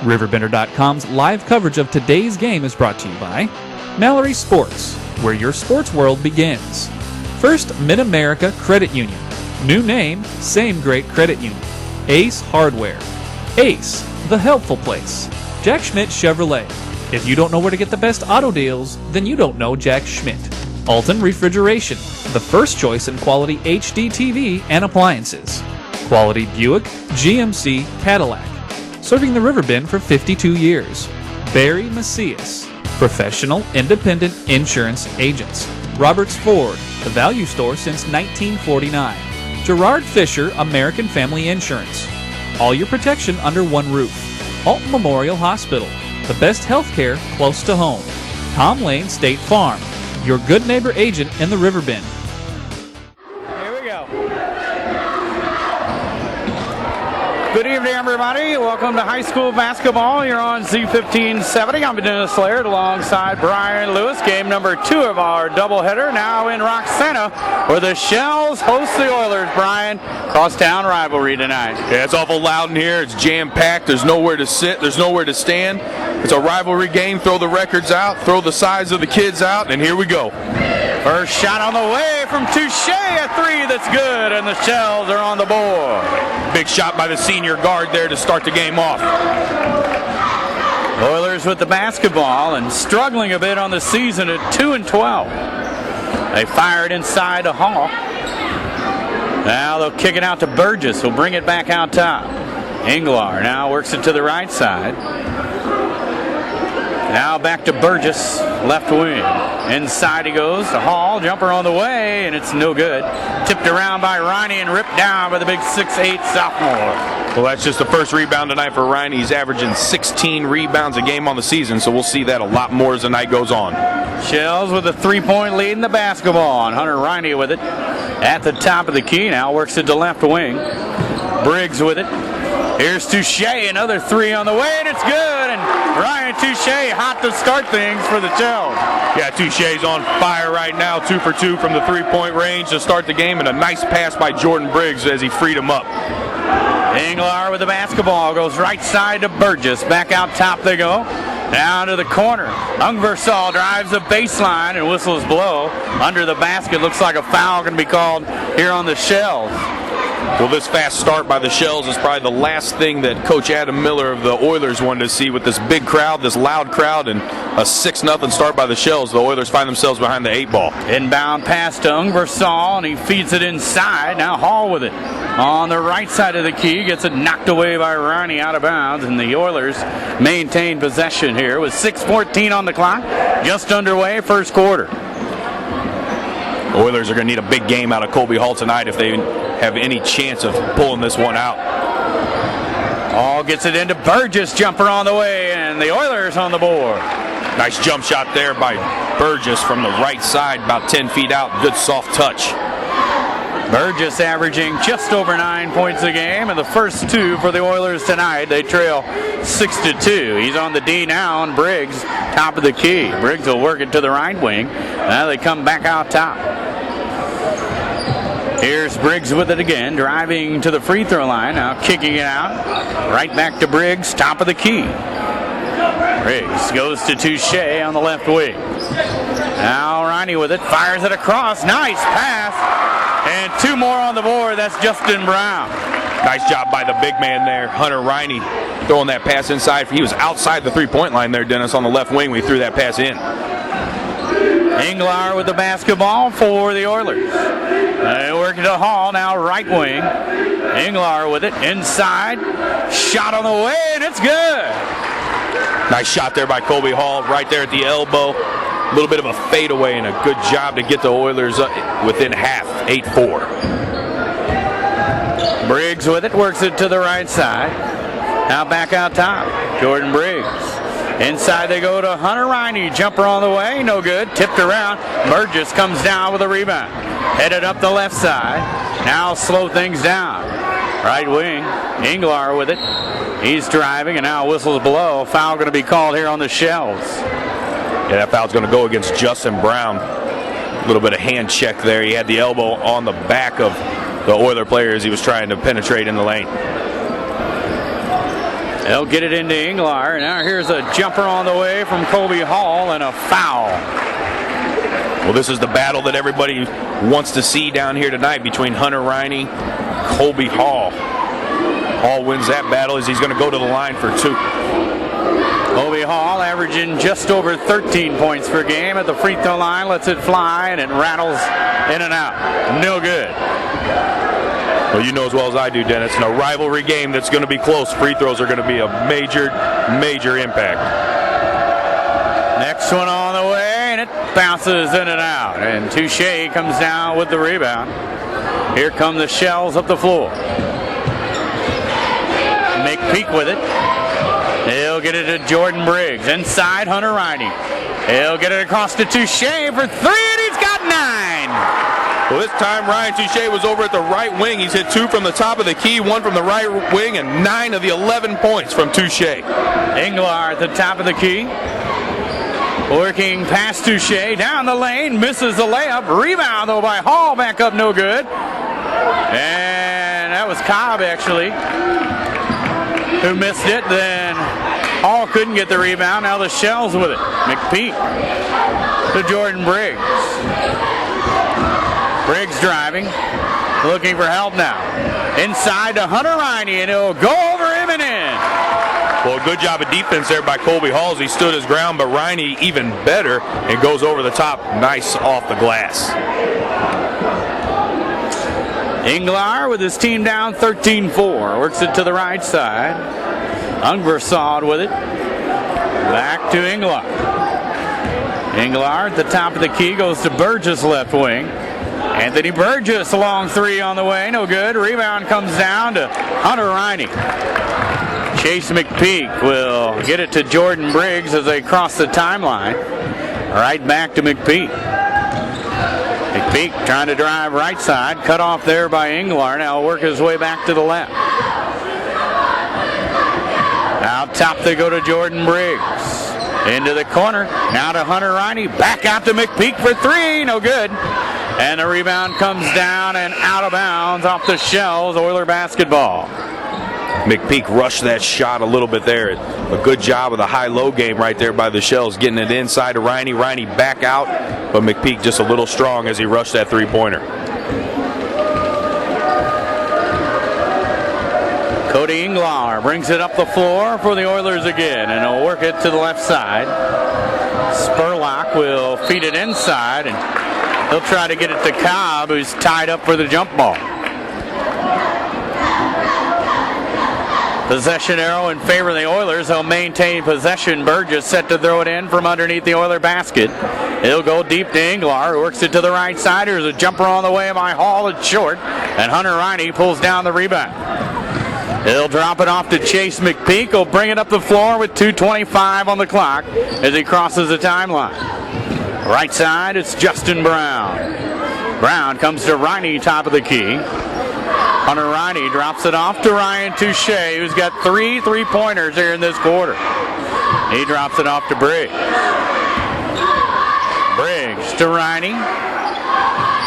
RiverBender.com's live coverage of today's game is brought to you by Mallory Sports, where your sports world begins. First Mid-America Credit Union. New name, same great credit union. Ace Hardware. Ace, the helpful place. Jack Schmidt Chevrolet. If you don't know where to get the best auto deals, then you don't know Jack Schmidt. Alton Refrigeration, the first choice in quality HD TV and appliances. Quality Buick, GMC, Cadillac. Serving the River Bend for 52 years. Barry Macias, professional independent insurance agents. Roberts Ford, the value store since 1949. Gerard Fisher, American Family Insurance. All your protection under one roof. Alton Memorial Hospital, the best health care close to home. Tom Lane State Farm, your good neighbor agent in the River Bend. Here we go. Good evening, everybody. Welcome to high school basketball. You're on Z1570. I'm Dennis Laird alongside Brian Lewis. Game number 2 of our doubleheader now in Roxana, where the Shells host the Oilers. Brian, crosstown rivalry tonight. Yeah, it's awful loud in here. It's jam-packed. There's nowhere to sit. There's nowhere to stand. It's a rivalry game. Throw the records out. Throw the size of the kids out. And here we go. First shot on the way from Touche, a 3 that's good, and the Shells are on the board. Big shot by the senior guard there to start the game off. Oilers with the basketball and struggling a bit on the season at 2-12. They fired inside to Hall. Now they'll kick it out to Burgess, who'll bring it back out top. Inglar now works it to the right side. Now back to Burgess, left wing. Inside he goes to Hall, jumper on the way, and it's no good. Tipped around by Reine and ripped down by the big 6'8" sophomore. Well, that's just the first rebound tonight for Reine. He's averaging 16 rebounds a game on the season, so we'll see that a lot more as the night goes on. Shells with a 3-point lead in the basketball, and Hunter Reine with it at the top of the key. Now works it to left wing. Briggs with it. Here's Touche, another 3 on the way, and it's good. And Ryan Touche hot to start things for the Shells. Yeah, Touche's on fire right now, 2 for 2 from the 3-point range to start the game, and a nice pass by Jordan Briggs as he freed him up. Inglar with the basketball goes right side to Burgess. Back out top they go. Down to the corner. Ungversal drives the baseline and whistles blow. Under the basket, looks like a foul going to be called here on the Shells. Well, this fast start by the Shells is probably the last thing that Coach Adam Miller of the Oilers wanted to see with this big crowd, this loud crowd, and a 6-0 start by the Shells. The Oilers find themselves behind the 8 ball. Inbound pass to Ungversal, and he feeds it inside. Now Hall with it. On the right side of the key, gets it knocked away by Reine out of bounds, and the Oilers maintain possession here with 6:14 on the clock. Just underway, first quarter. The Oilers are going to need a big game out of Colby Hall tonight if they have any chance of pulling this one out. Hall gets it into Burgess, jumper on the way, and the Oilers on the board. Nice jump shot there by Burgess from the right side, about 10 feet out. Good soft touch. Burgess averaging just over 9 points a game, and the first 2 for the Oilers tonight. They trail 6-2. He's on the D now, and Briggs, top of the key. Briggs will work it to the right wing. Now they come back out top. Here's Briggs with it again, driving to the free throw line, now kicking it out. Right back to Briggs, top of the key. Briggs goes to Touche on the left wing. Now Reine with it, fires it across. Nice pass. And 2 more on the board. That's Justin Brown. Nice job by the big man there, Hunter Reine, throwing that pass inside. He was outside the 3-point line there, Dennis, on the left wing when he threw that pass in. Inglar with the basketball for the Oilers. They work it to Hall, now right wing. Inglar with it, inside. Shot on the way, and it's good. Nice shot there by Colby Hall, right there at the elbow. A little bit of a fadeaway and a good job to get the Oilers within half, 8-4. Briggs with it, works it to the right side. Now back out top, Jordan Briggs. Inside they go to Hunter Reine, jumper on the way, no good, tipped around. Burgess comes down with a rebound. Headed up the left side, now slow things down. Right wing, Inglar with it. He's driving and now whistles below. Foul going to be called here on the Shells. Yeah, that foul's going to go against Justin Brown. A little bit of hand check there. He had the elbow on the back of the Oiler player as he was trying to penetrate in the lane. They'll get it into Inglar. Now here's a jumper on the way from Colby Hall and a foul. Well, this is the battle that everybody wants to see down here tonight between Hunter Reine, Colby Hall. Hall wins that battle as he's going to go to the line for 2. Colby Hall averaging just over 13 points per game at the free throw line, lets it fly, and it rattles in and out. No good. Well, you know as well as I do, Dennis, in a rivalry game that's going to be close, free throws are going to be a major, major impact. Next one on the way, and it bounces in and out. And Touche comes down with the rebound. Here come the Shells up the floor. McPeak with it. He'll get it to Jordan Briggs. Inside, Hunter Reine. He'll get it across to Touche for 3, and he's got 9. Well, this time Ryan Touche was over at the right wing. He's hit 2 from the top of the key, 1 from the right wing, and 9 of the 11 points from Touche. Inglar at the top of the key. Working past Touche, down the lane, misses the layup. Rebound, though, by Hall. Back up, no good. And that was Cobb, actually, who missed it. Then Hall couldn't get the rebound. Now the Shells with it. McPeak to Jordan Briggs. Briggs driving, looking for help now. Inside to Hunter Reine, and he'll go over him and in. Well, good job of defense there by Colby Hall as he stood his ground, but Reine even better and goes over the top. Nice off the glass. Inglar with his team down 13-4. Works it to the right side. Unversawed with it. Back to Inglar. Inglar at the top of the key goes to Burgess left wing. Anthony Burgess, a long 3 on the way, no good. Rebound comes down to Hunter Reine. Chase McPeak will get it to Jordan Briggs as they cross the timeline. Right back to McPeak. McPeak trying to drive right side, cut off there by Inglar. Now work his way back to the left. Out top they go to Jordan Briggs. Into the corner, now to Hunter Reine. Back out to McPeak for 3, no good. And the rebound comes down and out of bounds off the Shells. Oiler basketball. McPeak rushed that shot a little bit there. A good job of the high-low game right there by the Shells, getting it inside to Reine. Reine back out, but McPeak just a little strong as he rushed that 3-pointer. Cody Inglar brings it up the floor for the Oilers again, and he'll work it to the left side. Spurlock will feed it inside, and he'll try to get it to Cobb, who's tied up for the jump ball. Possession arrow in favor of the Oilers. They'll maintain possession. Burgess set to throw it in from underneath the Oiler basket. He'll go deep to Inglar, who works it to the right side. There's a jumper on the way by Hall. It's short, and Hunter Reine pulls down the rebound. He'll drop it off to Chase McPeak. He'll bring it up the floor with 2:25 on the clock as he crosses the timeline. Right side, it's Justin Brown. Brown comes to Reine, top of the key. Hunter Reine drops it off to Ryan Touche, who's got 3 3-pointers here in this quarter. He drops it off to Briggs. Briggs to Reine.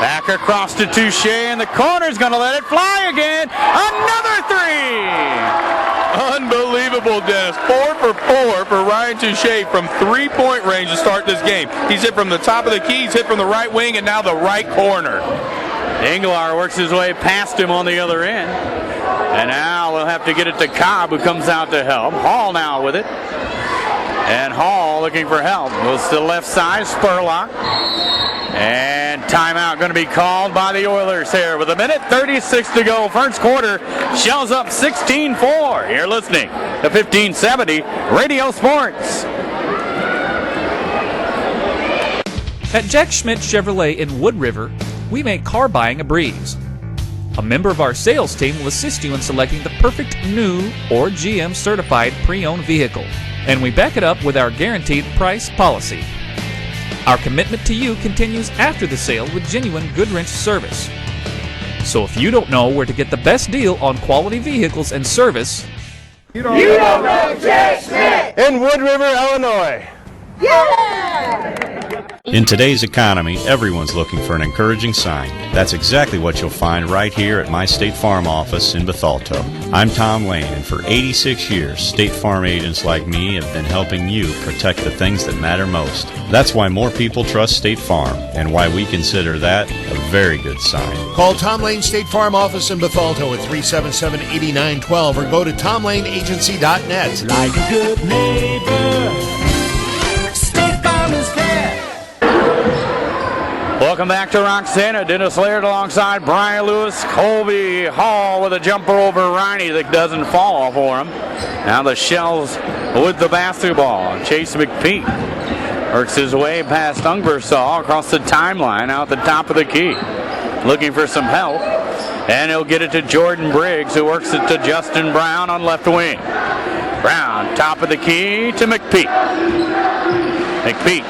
Back across to Touche, and the corner's going to let it fly again. Another 3! Unbelievable, Dennis. 4 for 4 for Ryan Touche from 3-point range to start this game. He's hit from the top of the key, he's hit from the right wing, and now the right corner. Inglar works his way past him on the other end. And now we'll have to get it to Cobb, who comes out to help. Hall now with it. And Hall looking for help. Goes to the left side, Spurlock. And timeout going to be called by the Oilers here with 1:36 to go. First quarter, Shells up 16-4. You're listening to 1570 Radio Sports. At Jack Schmidt Chevrolet in Wood River, we make car buying a breeze. A member of our sales team will assist you in selecting the perfect new or GM certified pre-owned vehicle, and we back it up with our guaranteed price policy. Our commitment to you continues after the sale with genuine Goodwrench service. So if you don't know where to get the best deal on quality vehicles and service, You don't know Jack Schmidt in Wood River, Illinois. Yeah! In today's economy, everyone's looking for an encouraging sign. That's exactly what you'll find right here at my State Farm office in Bethalto. I'm Tom Lane, and for 86 years, State Farm agents like me have been helping you protect the things that matter most. That's why more people trust State Farm, and why we consider that a very good sign. Call Tom Lane State Farm office in Bethalto at 377-8912 or go to tomlaneagency.net. Like a good neighbor, State Farm is there. Welcome back to Roxana. Dennis Laird alongside Brian Lewis. Colby Hall with a jumper over Reine that doesn't fall for him. Now the Shells with the basketball. Chase McPeak works his way past Ungersaw across the timeline out the top of the key. Looking for some help. And he'll get it to Jordan Briggs, who works it to Justin Brown on left wing. Brown, top of the key to McPeak. McPeak.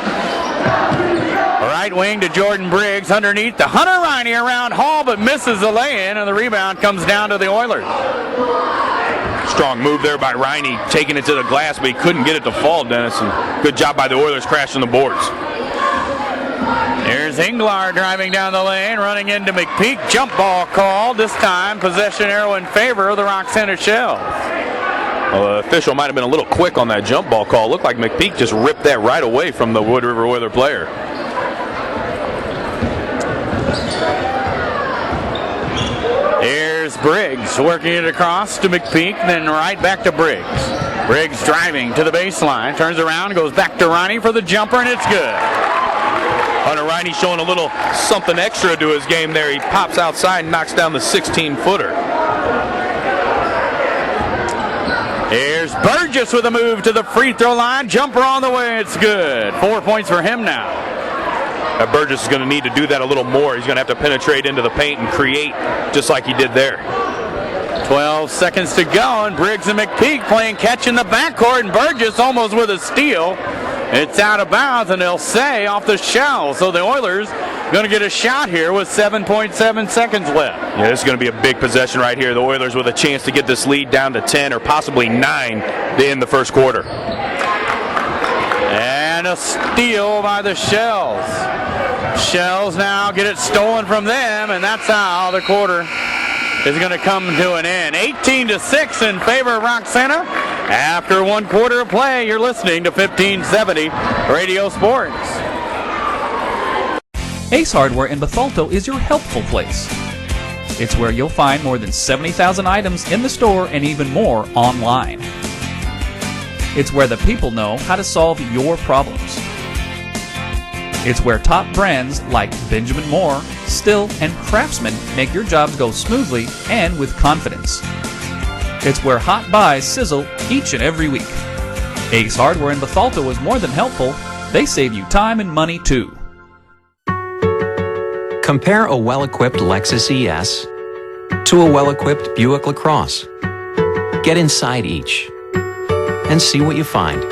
Right wing to Jordan Briggs underneath the Hunter Reine around Hall, but misses the lay-in, and the rebound comes down to the Oilers. Strong move there by Reine, taking it to the glass, but he couldn't get it to fall, Dennis. And good job by the Oilers crashing the boards. Here's Inglar driving down the lane, running into McPeak. Jump ball called. This time, possession arrow in favor of the Roxana Shells. Well, the official might have been a little quick on that jump ball call. Looked like McPeak just ripped that right away from the Wood River Oiler player. Here's Briggs working it across to McPeak, then right back to Briggs. Briggs driving to the baseline, turns around, goes back to Reine for the jumper, and it's good. Hunter Reine showing a little something extra to his game there. He pops outside and knocks down the 16-footer. Here's Burgess with a move to the free throw line. Jumper on the way, it's good. 4 points for him now. Burgess is going to need to do that a little more. He's going to have to penetrate into the paint and create just like he did there. 12 seconds to go, and Briggs and McPeak playing catch in the backcourt, and Burgess almost with a steal. It's out of bounds, and they'll say off the shell. So the Oilers going to get a shot here with 7.7 seconds left. Yeah, this is going to be a big possession right here. The Oilers with a chance to get this lead down to 10 or possibly 9 to end the first quarter. And a steal by the Shells. Shells now get it stolen from them, and that's how the quarter is going to come to an end. 18-6 in favor of Roxana. After 1 quarter of play, you're listening to 1570 Radio Sports. Ace Hardware in Bethalto is your helpful place. It's where you'll find more than 70,000 items in the store and even more online. It's where the people know how to solve your problems. It's where top brands like Benjamin Moore, Still, and Craftsman make your jobs go smoothly and with confidence. It's where hot buys sizzle each and every week. Ace Hardware in Bethalto is more than helpful. They save you time and money too. Compare a well-equipped Lexus ES to a well-equipped Buick LaCrosse. Get inside each and see what you find.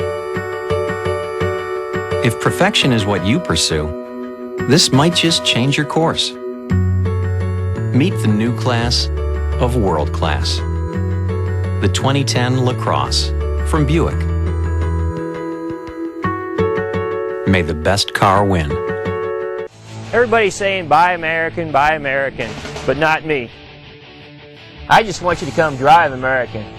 If perfection is what you pursue, this might just change your course. Meet the new class of world class. The 2010 LaCrosse from Buick. May the best car win. Everybody's saying buy American, but not me. I just want you to come drive American.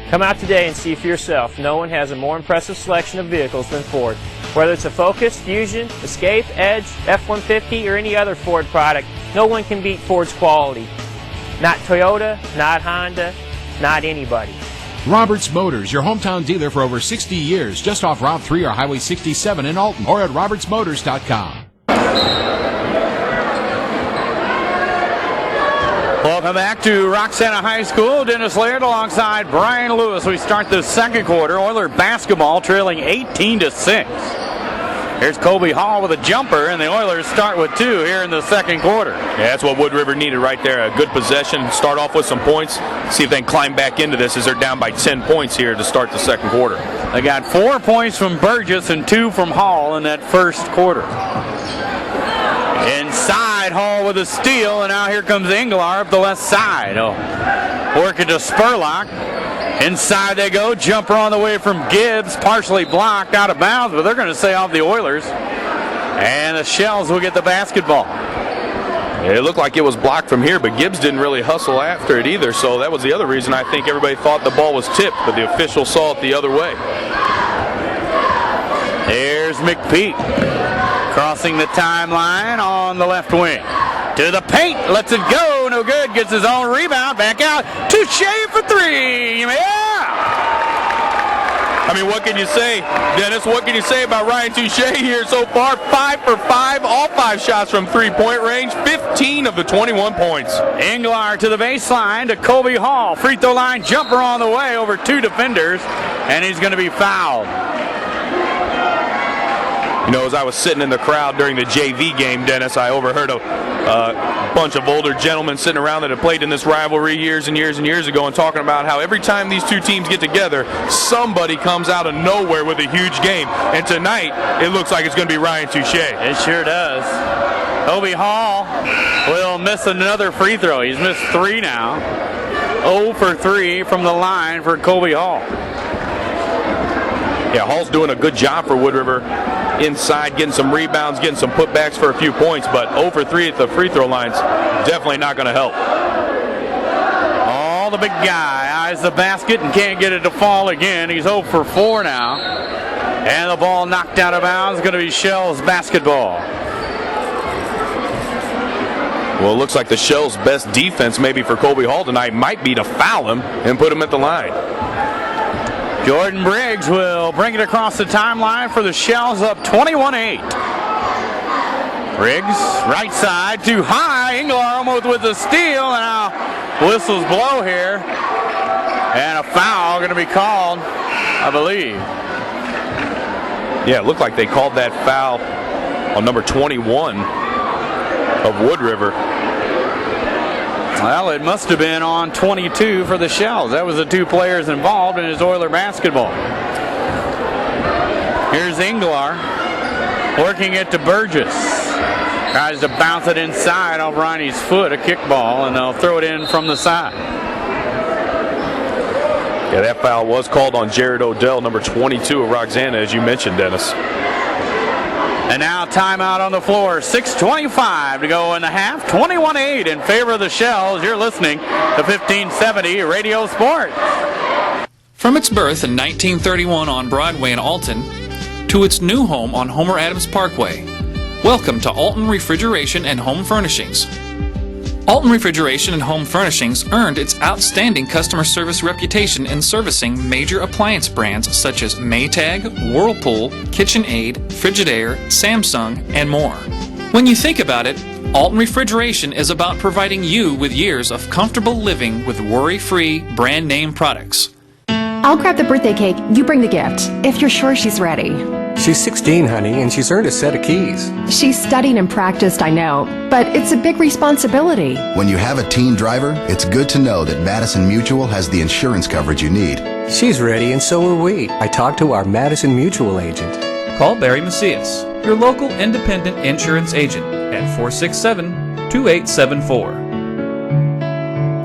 Come out today and see for yourself. No one has a more impressive selection of vehicles than Ford. Whether it's a Focus, Fusion, Escape, Edge, F-150, or any other Ford product, no one can beat Ford's quality. Not Toyota, not Honda, not anybody. Roberts Motors, your hometown dealer for over 60 years, just off Route 3 or Highway 67 in Alton, or at robertsmotors.com. Welcome back to Roxana High School. Dennis Laird alongside Brian Lewis. We start the second quarter. Oiler basketball trailing 18-6. Here's Colby Hall with a jumper, and the Oilers start with 2 here in the second quarter. Yeah, that's what Wood River needed right there. A good possession, start off with some points, see if they can climb back into this as they're down by 10 points here to start the second quarter. They got 4 points from Burgess and 2 from Hall in that first quarter. Inside, Hall with a steal, and now here comes Inglar up the left side. Working to Spurlock. Inside they go. Jumper on the way from Gibbs, partially blocked out of bounds, but they're going to say off the Oilers. And the Shells will get the basketball. It looked like it was blocked from here, but Gibbs didn't really hustle after it either, so that was the other reason I think everybody thought the ball was tipped, but the official saw it the other way. There's McPeak crossing the timeline on the left wing. To the paint, lets it go, no good, gets his own rebound, back out, Touche for three, yeah! I mean, what can you say, Dennis? What can you say about Ryan Touche here so far? 5 for 5, all 5 shots from three-point range, 15 of the 21 points. Inglar to the baseline to Colby Hall. Free throw line jumper on the way over 2 defenders, and he's going to be fouled. You know, as I was sitting in the crowd during the JV game, Dennis, I overheard a bunch of older gentlemen sitting around that have played in this rivalry years and years and years ago and talking about how every time these two teams get together, somebody comes out of nowhere with a huge game. And tonight, it looks like it's going to be Ryan Touche. It sure does. Colby Hall will miss another free throw. He's missed 3 now. 0 for 3 from the line for Colby Hall. Yeah, Hall's doing a good job for Wood River inside, getting some rebounds, getting some putbacks for a few points, but 0 for 3 at the free throw line's definitely not going to help. Oh, the big guy eyes the basket and can't get it to fall again. He's 0 for 4 now. And the ball knocked out of bounds, going to be Shell's basketball. Well, it looks like the Shells' best defense maybe for Colby Hall tonight might be to foul him and put him at the line. Jordan Briggs will bring it across the timeline for the Shells, up 21-8. Briggs, right side, too high. Inglar almost with a steal, and now whistles blow here. And a foul going to be called, I believe. Yeah, it looked like they called that foul on number 21 of Wood River. Well, it must have been on 22 for the Shells. That was the 2 players involved in his Oiler basketball. Here's Inglar working it to Burgess. Tries to bounce it inside off Ronnie's foot, a kickball, and they'll throw it in from the side. Yeah, that foul was called on Jared Odell, number 22 of Roxana, as you mentioned, Dennis. And now timeout on the floor. 6:25 to go in the half. 21-8 in favor of the Shells. You're listening to 1570 Radio Sports. From its birth in 1931 on Broadway in Alton to its new home on Homer Adams Parkway, welcome to Alton Refrigeration and Home Furnishings. Alton Refrigeration and Home Furnishings earned its outstanding customer service reputation in servicing major appliance brands such as Maytag, Whirlpool, KitchenAid, Frigidaire, Samsung, and more. When you think about it, Alton Refrigeration is about providing you with years of comfortable living with worry-free brand name products. I'll grab the birthday cake, you bring the gift, if you're sure she's ready. She's 16, honey, and she's earned a set of keys. She's studied and practiced, I know, but it's a big responsibility. When you have a teen driver, it's good to know that Madison Mutual has the insurance coverage you need. She's ready, and so are we. I talked to our Madison Mutual agent. Call Barry Macias, your local independent insurance agent, at 467-2874.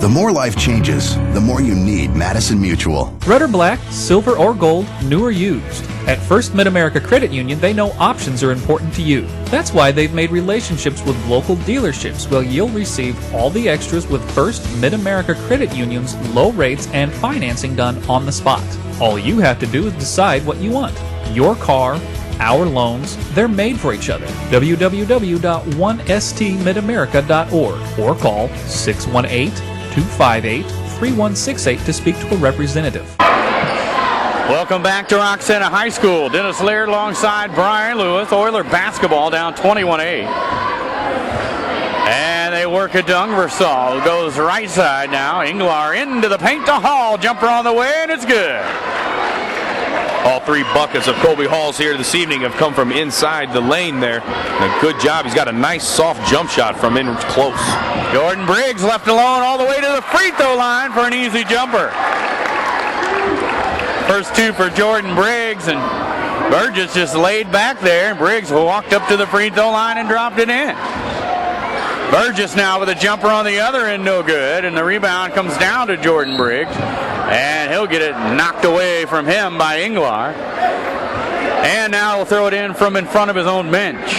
The more life changes, the more you need Madison Mutual. Red or black, silver or gold, new or used. At First Mid-America Credit Union, they know options are important to you. That's why they've made relationships with local dealerships where you'll receive all the extras with First Mid-America Credit Union's low rates and financing done on the spot. All you have to do is decide what you want. Your car, our loans, they're made for each other. www.1stmidamerica.org or call 618-258-3168 to speak to a representative. Welcome back to Roxana High School. Dennis Laird alongside Brian Lewis. Oiler basketball down 21-8. And they work it to Unversal. Goes right side now. Inglar into the paint to Hall. Jumper on the way, and it's good. All 3 buckets of Colby Hall's here this evening have come from inside the lane there. And a good job. He's got a nice soft jump shot from in close. Jordan Briggs left alone all the way to the free throw line for an easy jumper. First 2 for Jordan Briggs, and Burgess just laid back there, and Briggs walked up to the free throw line and dropped it in. Burgess now with a jumper on the other end, no good, and the rebound comes down to Jordan Briggs, and he'll get it knocked away from him by Inglar. And now he'll throw it in from in front of his own bench.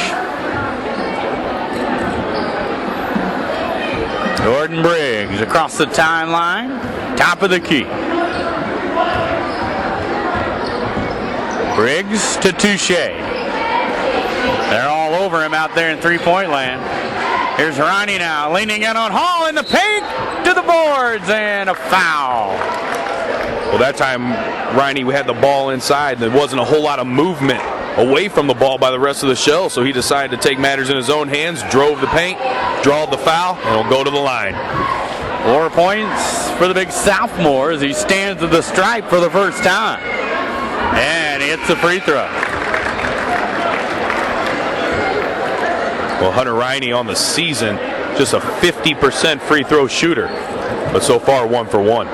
Jordan Briggs across the timeline, top of the key. Briggs to Touche. They're all over him out there in three-point land. Here's Reine now, leaning in on Hall in the paint, to the boards, and a foul. Well, that time, Reine had the ball inside. There wasn't a whole lot of movement away from the ball by the rest of the Shells, so he decided to take matters in his own hands, drove the paint, drawed the foul, and will go to the line. 4 points for the big sophomore as he stands at the stripe for the first time. And he hits the free throw. Well, Hunter Reine on the season, just a 50% free throw shooter, but so far 1 for 1.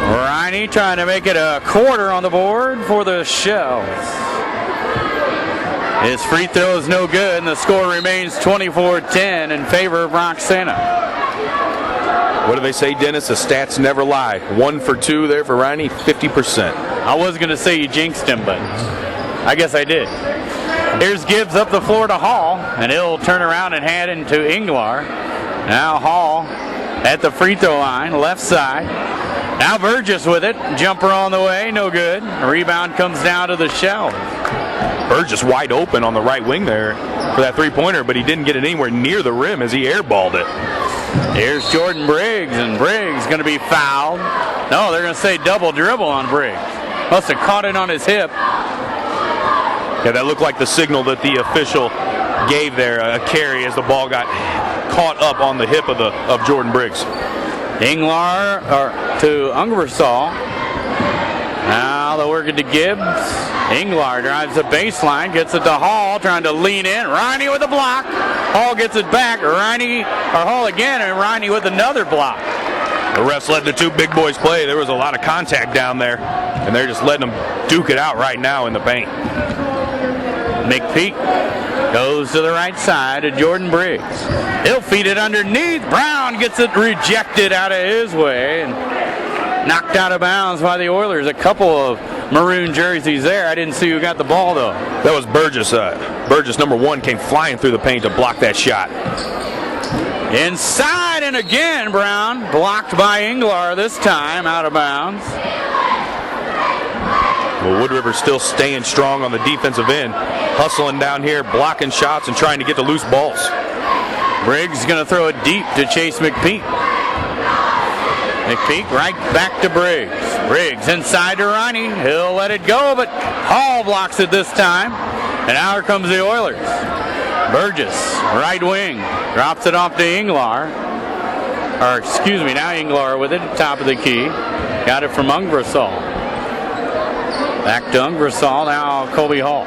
Reine trying to make it a quarter on the board for the Shells. His free throw is no good, and the score remains 24-10 in favor of Roxana. What do they say, Dennis? The stats never lie. 1 for 2 there for Reine, 50%. I was going to say you jinxed him, but I guess I did. Here's Gibbs up the floor to Hall, and he'll turn around and hand into Inglar. Now Hall at the free throw line, left side. Now Burgess with it. Jumper on the way, no good. Rebound comes down to the Shells. Burgess wide open on the right wing there for that three-pointer, but he didn't get it anywhere near the rim as he airballed it. Here's Jordan Briggs, and Briggs going to be fouled. No, they're going to say double dribble on Briggs. Must have caught it on his hip. Yeah, that looked like the signal that the official gave there, a carry as the ball got caught up on the hip of Jordan Briggs. Inglar to Ungersall. Now they'll work it to Gibbs. Inglar drives the baseline, gets it to Hall, trying to lean in. Reine with a block. Hall gets it back. Hall again, and Reine with another block. The refs letting the two big boys play. There was a lot of contact down there, and they're just letting them duke it out right now in the paint. McPeak goes to the right side to Jordan Briggs. He'll feed it underneath. Brown gets it rejected out of his way and knocked out of bounds by the Oilers. A couple of maroon jerseys there. I didn't see who got the ball, though. That was Burgess. Burgess, number 1, came flying through the paint to block that shot. Inside, and again, Brown blocked by Inglar, this time out of bounds. Well, Wood River still staying strong on the defensive end, hustling down here, blocking shots and trying to get the loose balls. Briggs going to throw it deep to Chase McPeak. McPeak right back to Briggs. Briggs inside to Reine. He'll let it go, but Hall blocks it this time. And now here comes the Oilers. Burgess, right wing, drops it off to Inglar. Now Inglar with it, top of the key. Got it from Ungersall. Back to Ungersall, now Colby Hall.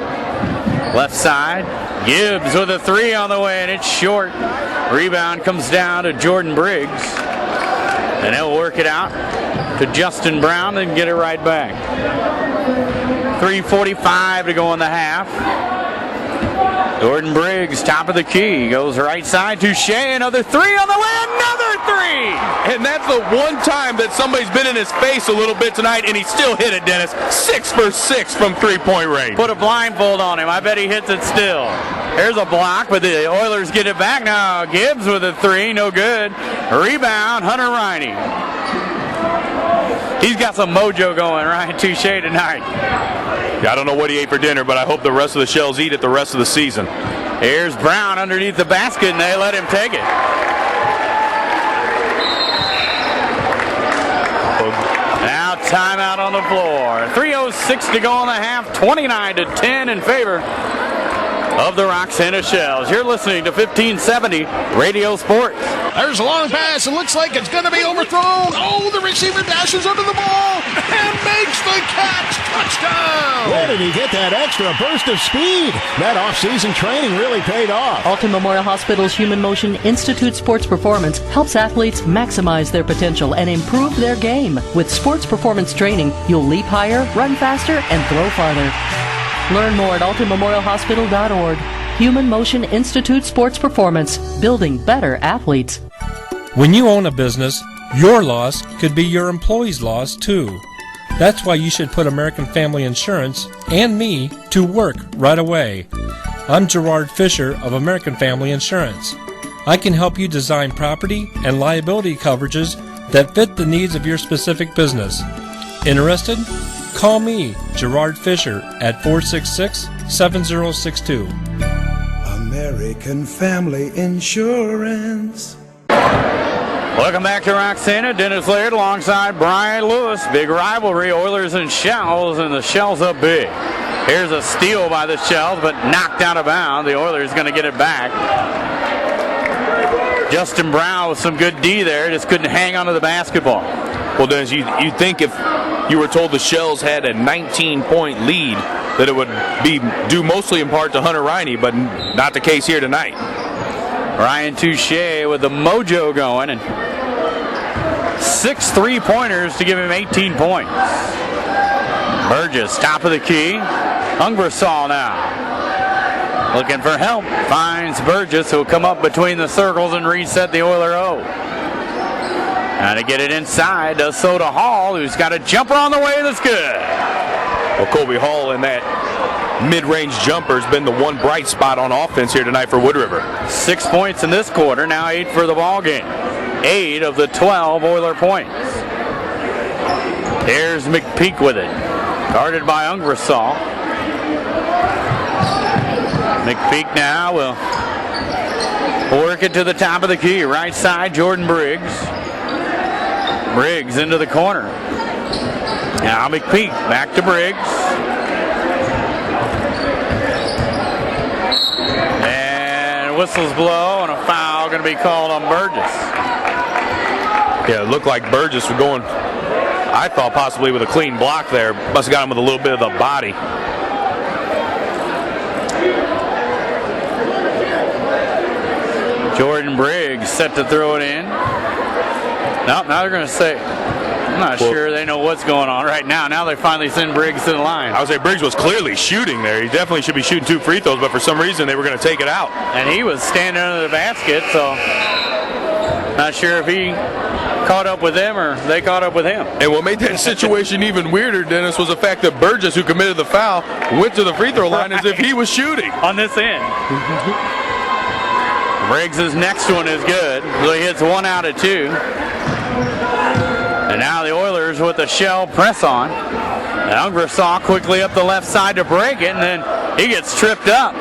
Left side, Gibbs with a 3 on the way, and it's short. Rebound comes down to Jordan Briggs. And he'll work it out to Justin Brown and get it right back. 3:45 to go in the half. Jordan Briggs, top of the key, goes right side. Touche, another 3 on the way, another 3! And that's the one time that somebody's been in his face a little bit tonight, and he still hit it, Dennis. 6 for 6 from three-point range. Put a blindfold on him. I bet he hits it still. Here's a block, but the Oilers get it back now. Gibbs with a 3, no good. Rebound, Hunter Reine. He's got some mojo going, Ryan Touche, tonight. I don't know what he ate for dinner, but I hope the rest of the Shells eat it the rest of the season. Here's Brown underneath the basket, and they let him take it. Now timeout on the floor. 3:06 to go in the half. 29-10 in favor of the Roxana Shells. You're listening to 1570 Radio Sports. There's a long pass. It looks like it's going to be overthrown. Oh, the receiver dashes under the ball and makes the catch. Touchdown! Where did he get that extra burst of speed? That off-season training really paid off. Alton Memorial Hospital's Human Motion Institute Sports Performance helps athletes maximize their potential and improve their game. With sports performance training, you'll leap higher, run faster, and throw farther. Learn more at altonmemorialhospital.org. Human Motion Institute Sports Performance, building better athletes. When you own a business, your loss could be your employee's loss too. That's why you should put American Family Insurance and me to work right away. I'm Gerard Fisher of American Family Insurance. I can help you design property and liability coverages that fit the needs of your specific business. Interested? Call me, Gerard Fisher, at 466-7062. American Family Insurance. Welcome back to Roxana. Dennis Laird alongside Brian Lewis. Big rivalry, Oilers and Shells, and the Shells up big. Here's a steal by the Shells, but knocked out of bounds. The Oilers going to get it back. Justin Brown with some good D there, just couldn't hang onto the basketball. Well, Dennis, you'd think if you were told the Shells had a 19-point lead that it would be due mostly in part to Hunter Reine, but not the case here tonight. Ryan Touche with the mojo going, and 6 3-pointers to give him 18 points. Burgess, top of the key. Ungersall now. Looking for help. Finds Burgess, who'll come up between the circles and reset the Oiler O. Now to get it inside, does so to Hall, who's got a jumper on the way that's good. Well, Colby Hall in that mid-range jumper has been the one bright spot on offense here tonight for Wood River. 6 points in this quarter, now 8 for the ball game. 8 of the 12 Oiler points. Here's McPeak with it. Guarded by Ungersall. McPeak now will work it to the top of the key. Right side, Jordan Briggs. Briggs into the corner. Now McPeak back to Briggs. And whistles blow, and a foul going to be called on Burgess. Yeah, it looked like Burgess was going, I thought possibly with a clean block there. Must have got him with a little bit of the body. Jordan Briggs set to throw it in. Nope, now they're going to say, I'm not sure they know what's going on right now. Now they finally send Briggs to the line. I would say Briggs was clearly shooting there. He definitely should be shooting 2 free throws, but for some reason they were going to take it out. And he was standing under the basket, so not sure if he caught up with them or they caught up with him. And what made that situation even weirder, Dennis, was the fact that Burgess, who committed the foul, went to the free throw line as if he was shooting. On this end. Briggs' next one is good. So he hits 1 out of 2. And now the Oilers with the shell press on. And Ungersall quickly up the left side to break it, and then he gets tripped up.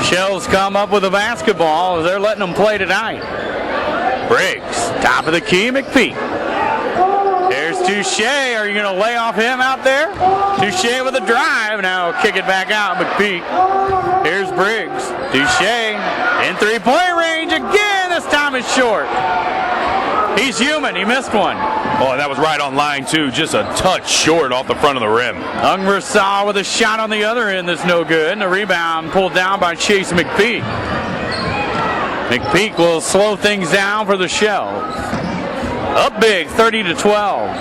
Shells come up with a basketball as they're letting them play tonight. Briggs, top of the key, McPeak. There's Touche. Are you going to lay off him out there? Touche with a drive. Now kick it back out, McPeak. Here's Briggs. Touche in 3-point range again. This time it's short. He's human. He missed one. Oh, that was right on line, too. Just a touch short off the front of the rim. Ungersall with a shot on the other end that's no good. And the rebound pulled down by Chase McPeak. McPeak will slow things down for the Shells. Up big, 30-12.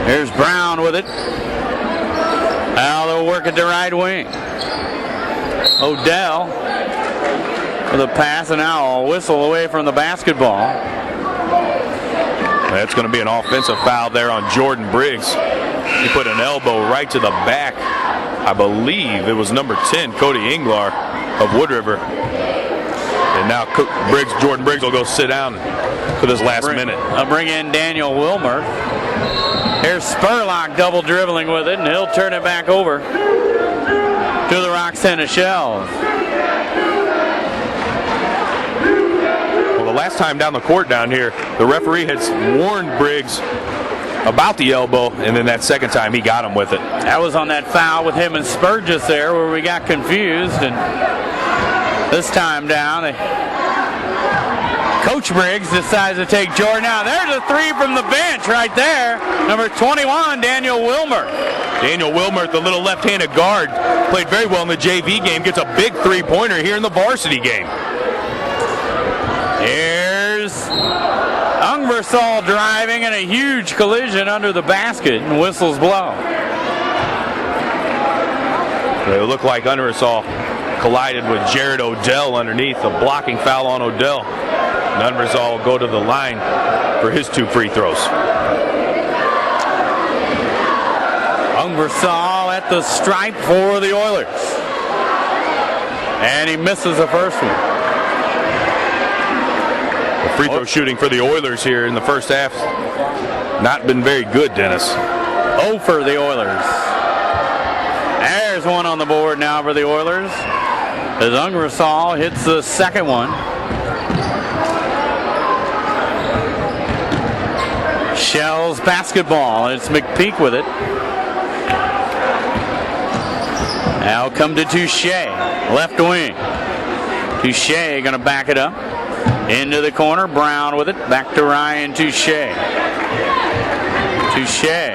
There's Brown with it. Now they'll work at the right wing. Odell with a pass, and now a whistle away from the basketball. That's going to be an offensive foul there on Jordan Briggs. He put an elbow right to the back. I believe it was number 10, Cody Inglar of Wood River. And now Jordan Briggs will go sit down for this last minute. I'll bring in Daniel Wilmer. Here's Spurlock double dribbling with it, and he'll turn it back over to the Roxana Shells. Well, the last time down the court down here, the referee had warned Briggs about the elbow, and then that second time he got him with it. That was on that foul with him and Spurgis there where we got confused, and this time down, Coach Briggs decides to take Jordan out. There's a 3 from the bench right there. Number 21, Daniel Wilmer. Daniel Wilmer, the little left-handed guard, played very well in the JV game, gets a big 3-pointer here in the varsity game. Here's Ungersall driving, and a huge collision under the basket, and whistles blow. It looked like Ungersall collided with Jared Odell underneath, a blocking foul on Odell. And Ungersall will go to the line for his 2 free throws. Ungersall at the stripe for the Oilers. And he misses the first one. The free throw shooting for the Oilers here in the first half not been very good, Dennis. 0 for the Oilers. There's one on the board now for the Oilers. As Ungrasal hits the second one. Shells basketball. It's McPeak with it. Now come to Touche, left wing. Touche going to back it up. Into the corner, Brown with it. Back to Ryan Touche. Touche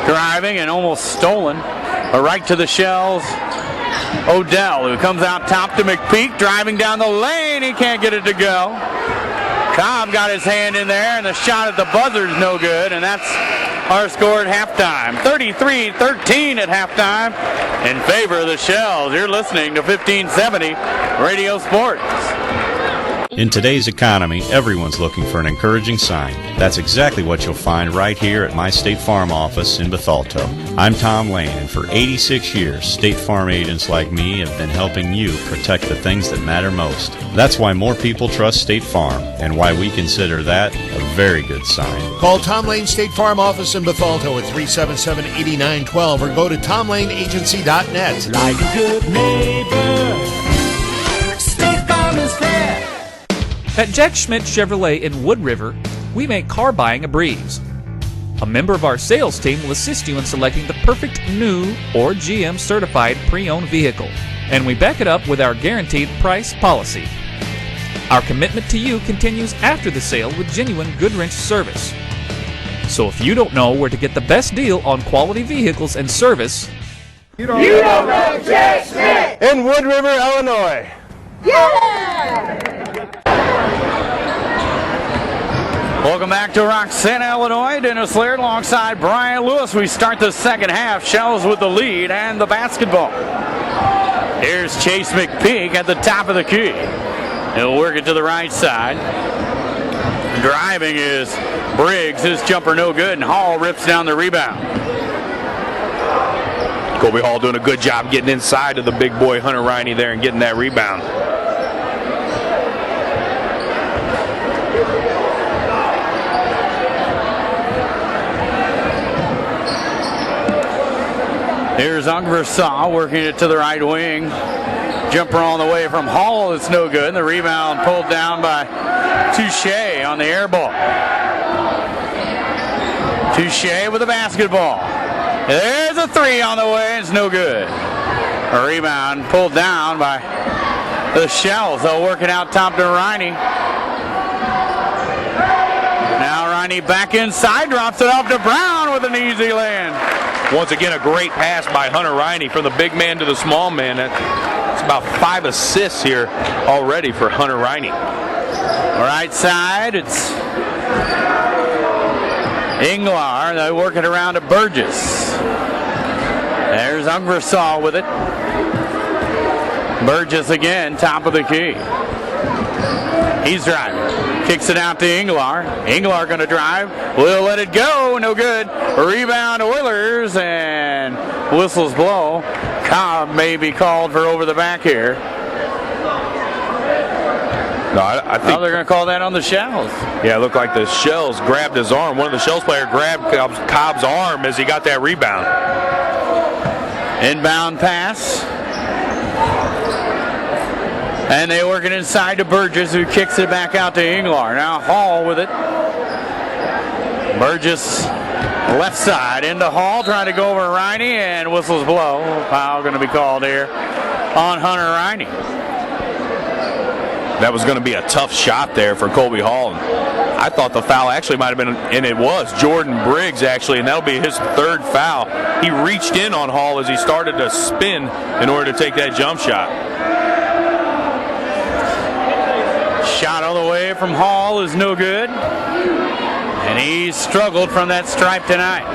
driving and almost stolen. A right to the Shells. Odell, who comes out top to McPeak, driving down the lane. He can't get it to go. Cobb got his hand in there, and the shot at the buzzer's no good, and that's our score at halftime. 33-13 at halftime in favor of the Shells. You're listening to 1570 Radio Sports. In today's economy, everyone's looking for an encouraging sign. That's exactly what you'll find right here at my State Farm office in Bethalto. I'm Tom Lane, and for 86 years, State Farm agents like me have been helping you protect the things that matter most. That's why more people trust State Farm, and why we consider that a very good sign. Call Tom Lane State Farm office in Bethalto at 377-8912 or go to tomlaneagency.net. Like a good neighbor, State Farm is there. At Jack Schmidt Chevrolet in Wood River, we make car buying a breeze. A member of our sales team will assist you in selecting the perfect new or GM certified pre-owned vehicle, and we back it up with our guaranteed price policy. Our commitment to you continues after the sale with genuine Goodwrench service. So if you don't know where to get the best deal on quality vehicles and service, You don't know Jack Schmidt in Wood River, Illinois. Yeah! Welcome back to Roxana, Illinois. Dennis Laird alongside Brian Lewis. We start the second half. Shells with the lead and the basketball. Here's Chase McPeak at the top of the key. He'll work it to the right side. Driving is Briggs. His jumper no good, and Hall rips down the rebound. Colby Hall doing a good job getting inside of the big boy Hunter Reine there and getting that rebound. Here's Ungrasal working it to the right wing. Jumper on the way from Hall. It's no good. The rebound pulled down by Touche on the air ball. Touche with the basketball. There's a three on the way. It's no good. A rebound pulled down by the Shells. They'll work it out top to Reine. Now Reine back inside. Drops it off to Brown with an easy land. Once again, a great pass by Hunter Reine from the big man to the small man. It's about 5 assists here already for Hunter Reine. Right side, it's Inglar. They work it around to Burgess. There's Ungrasal with it. Burgess again, top of the key. He's driving. Kicks it out to Inglar. Inglar going to drive. Will let it go. No good. Rebound Oilers, and whistles blow. Cobb may be called for over the back here. No, I think they're going to call that on the Shells. Yeah, it looked like the Shells grabbed his arm. One of the Shells players grabbed Cobb's arm as he got that rebound. Inbound pass. And they work it inside to Burgess, who kicks it back out to Inglar. Now Hall with it. Burgess left side into Hall, trying to go over Reine, and whistles blow. Foul going to be called here on Hunter Reine. That was going to be a tough shot there for Colby Hall. I thought the foul actually might have been, and it was, Jordan Briggs actually, and that'll be his third foul. He reached in on Hall as he started to spin in order to take that jump shot. Shot all the way from Hall is no good. And he's struggled from that stripe tonight.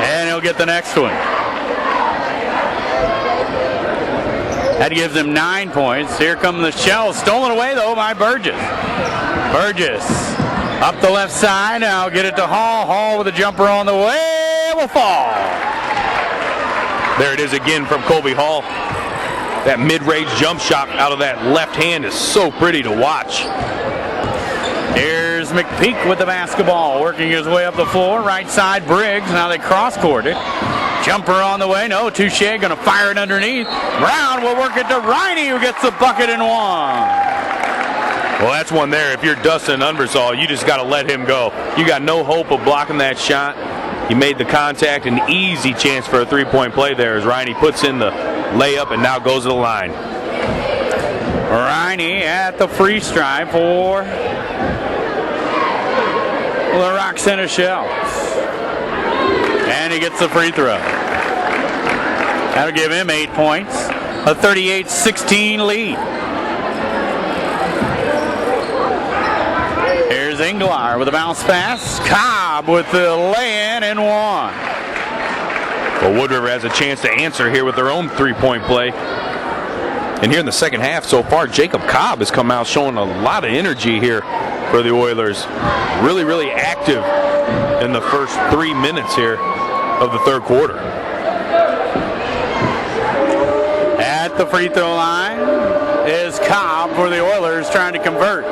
And he'll get the next one. That gives him 9 points. Here come the Shells. Stolen away, though, by Burgess. Burgess up the left side. Now get it to Hall. Hall with a jumper on the way. will fall. There it is again from Colby Hall. That mid-range jump shot out of that left hand is so pretty to watch. Here's McPeak with the basketball, working his way up the floor. Right side, Briggs. Now they cross-court it. Jumper on the way. No, Touche going to fire it underneath. Brown will work it to Reine, who gets the bucket and one. Well, that's one there. If you're Dustin Unversall, you just got to let him go. You got no hope of blocking that shot. He made the contact, an easy chance for a three-point play there as Reine puts in the layup and now goes to the line. Reine at the free stripe for the Roxana Shells. And he gets the free throw. That'll give him 8 points. A 38-16 lead. Here's Inglar with a bounce pass. Cobb with the lay-in and one. Well, Wood River has a chance to answer here with their own three-point play. And here in the second half so far, Jacob Cobb has come out showing a lot of energy here for the Oilers. Really, really active in the first 3 minutes here of the third quarter. At the free throw line is Cobb for the Oilers, trying to convert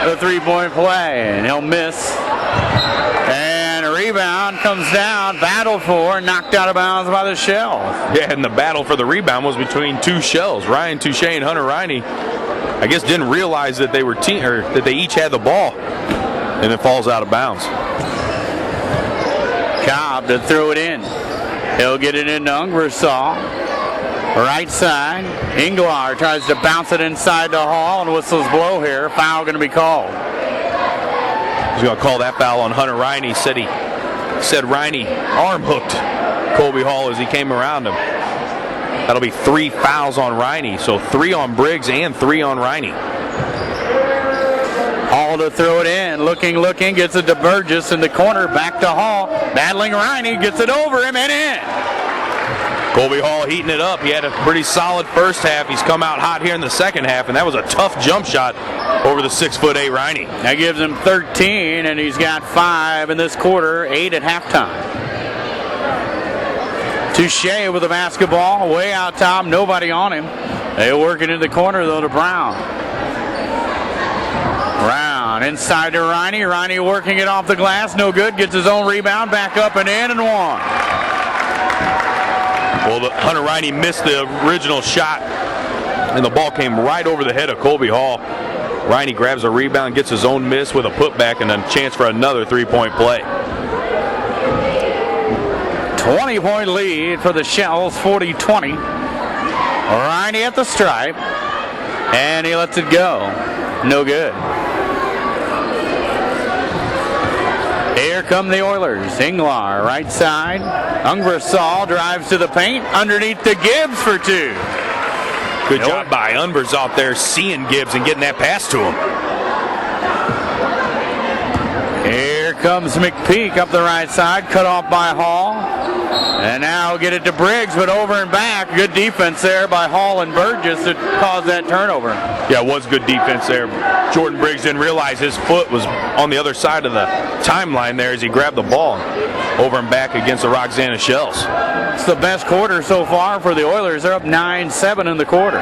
the three-point play, and he'll miss. And a rebound comes down, battled for, knocked out of bounds by the Shells. Yeah, and the battle for the rebound was between two Shells, Ryan Touche and Hunter Reine. I guess didn't realize that they were that they each had the ball, and it falls out of bounds. Cobb to throw it in. He'll get it into Unversall. Right side. Inglar tries to bounce it inside the Hall, and whistles blow here. Foul going to be called. He's going to call that foul on Hunter Reine. He said Reine arm hooked Colby Hall as he came around him. That'll be 3 fouls on Reine. So 3 on Briggs and 3 on Reine. Hall to throw it in. Looking, gets it to Burgess in the corner. Back to Hall. Battling Reine, gets it over him and in. Colby Hall heating it up. He had a pretty solid first half. He's come out hot here in the second half, and that was a tough jump shot over the 6'8" Reine. That gives him 13, and he's got 5 in this quarter, 8 at halftime. Touche with the basketball, way out top, nobody on him. They work it in the corner, though, to Brown. Brown inside to Reine. Reine working it off the glass, no good. Gets his own rebound, back up and in, and one. Well, Hunter Reine missed the original shot, and the ball came right over the head of Colby Hall. Reine grabs a rebound, gets his own miss with a putback, and a chance for another three-point play. 20-point lead for the Shells, 40-20. Reine at the stripe, and he lets it go. No good. Here come the Oilers. Inglar, right side. Unversall drives to the paint. Underneath to Gibbs for 2. Good job by Unversall there, seeing Gibbs and getting that pass to him. Here comes McPeak up the right side. Cut off by Hall. And now get it to Briggs, but over and back. Good defense there by Hall and Burgess to cause that turnover. Yeah, it was good defense there. Jordan Briggs didn't realize his foot was on the other side of the timeline there as he grabbed the ball over and back against the Roxana Shells. It's the best quarter so far for the Oilers. They're up 9-7 in the quarter.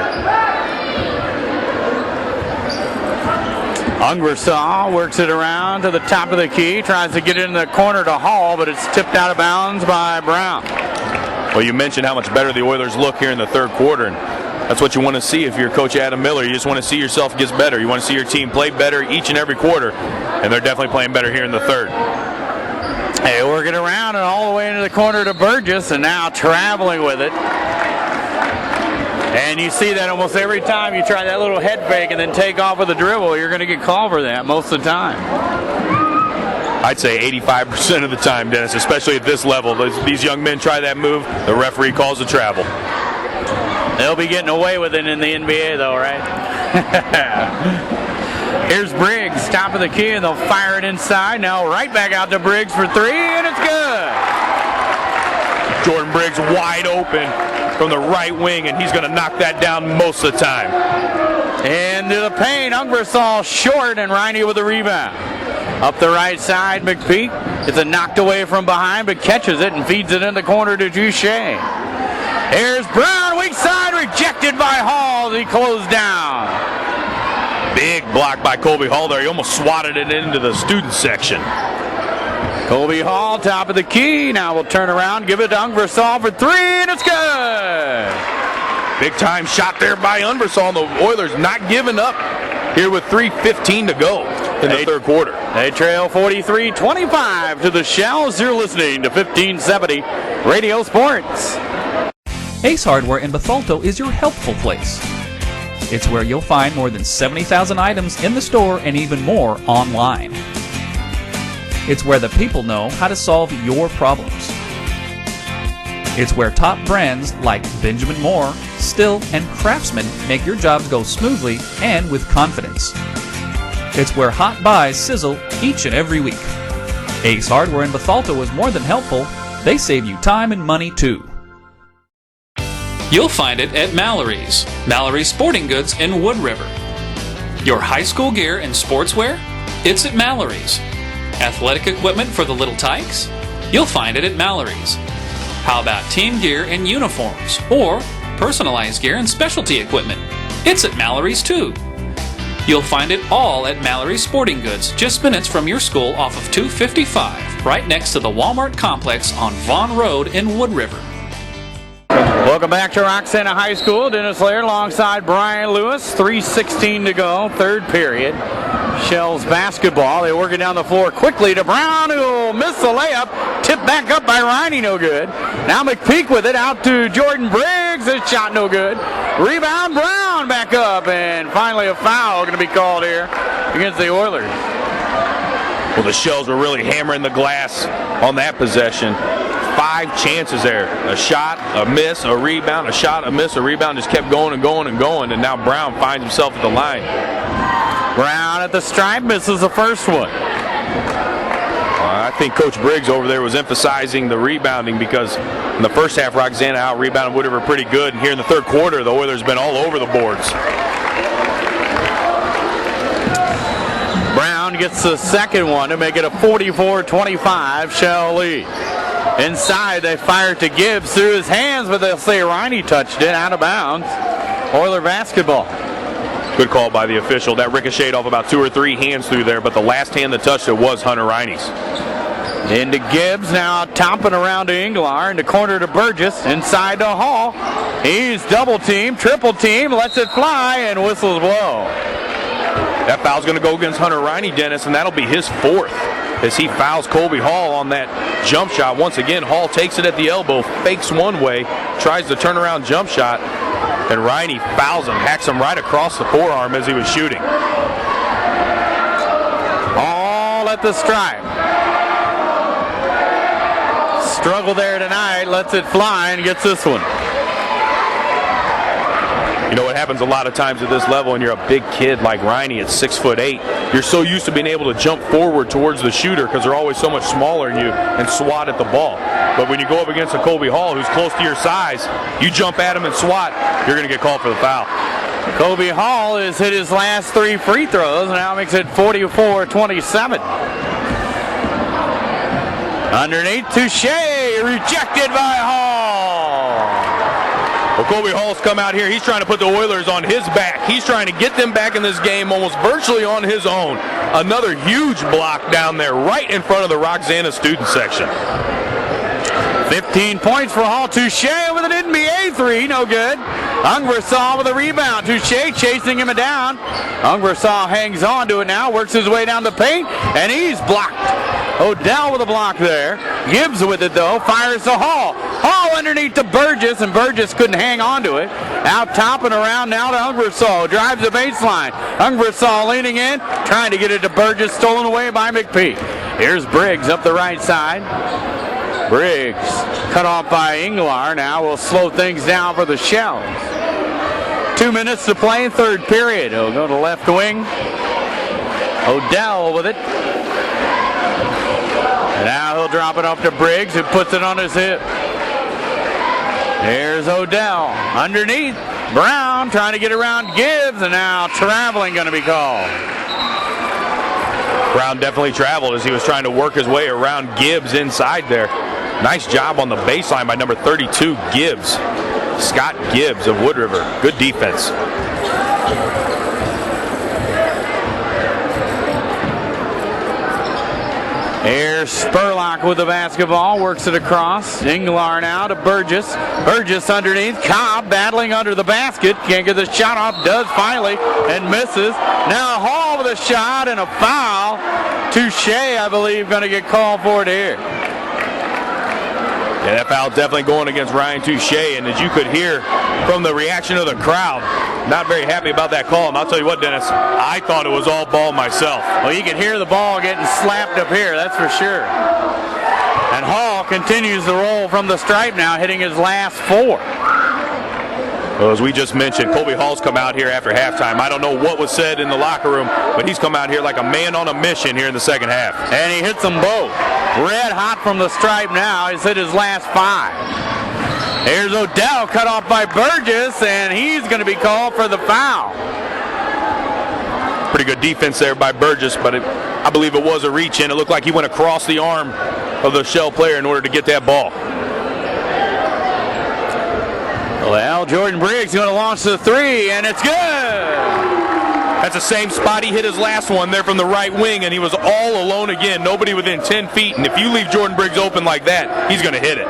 Unversall works it around to the top of the key, tries to get it in the corner to Hall, but it's tipped out of bounds by Brown. Well, you mentioned how much better the Oilers look here in the third quarter, and that's what you want to see if you're Coach Adam Miller. You just want to see yourself get better. You want to see your team play better each and every quarter, and they're definitely playing better here in the third. They work it around and all the way into the corner to Burgess, and now traveling with it. And you see that almost every time you try that little head fake and then take off with a dribble, you're going to get called for that most of the time. I'd say 85% of the time, Dennis, especially at this level. These young men try that move, the referee calls a travel. They'll be getting away with it in the NBA, though, right? Here's Briggs, top of the key, and they'll fire it inside. Now right back out to Briggs for 3, and it's good. Jordan Briggs wide open from the right wing, and he's going to knock that down most of the time. Into the paint, Unversall short, and Reine with the rebound. Up the right side, McPeak It's a knocked away from behind, but catches it and feeds it in the corner to Touche. Here's Brown, weak side, rejected by Hall. He closed down. Big block by Colby Hall there. He almost swatted it into the student section. Colby Hall, top of the key. Now we'll turn around, give it to Unversal for three, and it's good. Big time shot there by Unversal. The Oilers not giving up here with 3:15 to go in the third quarter. They trail 43-25 to the Shells. You're listening to 1570 Radio Sports. Ace Hardware in Bethalto is your helpful place. It's where you'll find more than 70,000 items in the store and even more online. It's where the people know how to solve your problems. It's where top brands like Benjamin Moore, Still, and Craftsman make your jobs go smoothly and with confidence. It's where hot buys sizzle each and every week. Ace Hardware in Bethalto is more than helpful. They save you time and money too. You'll find it at Mallory's. Mallory's Sporting Goods in Wood River. Your high school gear and sportswear? It's at Mallory's. Athletic equipment for the little tykes? You'll find it at Mallory's. How about team gear and uniforms? Or personalized gear and specialty equipment? It's at Mallory's too. You'll find it all at Mallory's Sporting Goods, just minutes from your school off of 255, right next to the Walmart complex on Vaughn Road in Wood River. Welcome back to Roxana High School. Dennis Laird alongside Brian Lewis. 3:16 to go, third period. Shells basketball. They work it down the floor quickly to Brown, who missed the layup. Tipped back up by Reine, no good. Now McPeak with it out to Jordan Briggs. His shot no good. Rebound, Brown back up. And finally a foul going to be called here against the Oilers. Well, the Shells were really hammering the glass on that possession. 5 chances there. A shot, a miss, a rebound, a shot, a miss, a rebound. Just kept going and going and going. And now Brown finds himself at the line. Brown at the stripe, misses the first one. I think Coach Briggs over there was emphasizing the rebounding because in the first half, Roxana out-rebounded Wood River pretty good. And here in the third quarter, the Oilers been all over the boards. Brown gets the second one to make it a 44-25 Shell lead. Inside, they fire it to Gibbs through his hands, but they'll say Reine touched it out of bounds. Oiler basketball. Good call by the official. That ricocheted off about 2 or 3 hands through there, but the last hand that touched it was Hunter Reine's. Into Gibbs, now topping around to Inglar, in the corner to Burgess, inside to Hall. He's double team, triple team, lets it fly, and whistles blow. That foul's going to go against Hunter Reine, Dennis, and that'll be his 4th as he fouls Colby Hall on that jump shot. Once again, Hall takes it at the elbow, fakes one way, tries the turnaround jump shot, and Reine fouls him, hacks him right across the forearm as he was shooting. All at the stripe. Struggle there tonight, lets it fly and gets this one. You know what happens a lot of times at this level, and you're a big kid like Reine at 6'8", you're so used to being able to jump forward towards the shooter because they're always so much smaller than you and swat at the ball. But when you go up against a Colby Hall who's close to your size, you jump at him and swat, you're going to get called for the foul. Colby Hall has hit his last 3 free throws, now makes it 44-27. Underneath, Touche, rejected by Hall. Well, Colby Hall's come out here. He's trying to put the Oilers on his back. He's trying to get them back in this game almost virtually on his own. Another huge block down there right in front of the Roxana student section. 15 points for Hall. Touche with an NBA 3, no good. Unversal with a rebound. Touche chasing him down. Unversal hangs on to it now, works his way down the paint, and he's blocked. Odell with a block there. Gibbs with it though, fires to Hall. Hall underneath to Burgess, and Burgess couldn't hang on to it. Out topping around now to Unversal. Drives the baseline. Unversal leaning in, trying to get it to Burgess, stolen away by McPeak. Here's Briggs up the right side. Briggs cut off by Inglar. Now will slow things down for the Shells. 2 minutes to play, third period. He'll go to left wing. Odell with it. And now he'll drop it off to Briggs, who puts it on his hip. There's Odell. Underneath, Brown trying to get around Gibbs, and now traveling going to be called. Brown definitely traveled as he was trying to work his way around Gibbs inside there. Nice job on the baseline by number 32, Gibbs. Scott Gibbs of Wood River. Good defense. Here's Spurlock with the basketball, works it across. Inglar now to Burgess. Burgess underneath. Cobb battling under the basket. Can't get the shot off. Does finally and misses. Now Hall with a shot and a foul. Touche, I believe, going to get called for it here. Yeah, that foul definitely going against Ryan Touche, and as you could hear from the reaction of the crowd, not very happy about that call. And I'll tell you what, Dennis, I thought it was all ball myself. Well, you can hear the ball getting slapped up here, that's for sure. And Hall continues the roll from the stripe now, hitting his last 4. Well, as we just mentioned, Colby Hall's come out here after halftime. I don't know what was said in the locker room, but he's come out here like a man on a mission here in the second half. And he hits them both. Red hot from the stripe now. He's hit his last 5. Here's Odell, cut off by Burgess, and he's going to be called for the foul. Pretty good defense there by Burgess, but I believe it was a reach in. It looked like he went across the arm of the Shell player in order to get that ball. Well, Jordan Briggs going to launch the 3, and it's good. That's the same spot he hit his last one there from the right wing, and he was all alone again. Nobody within 10 feet, and if you leave Jordan Briggs open like that, he's going to hit it.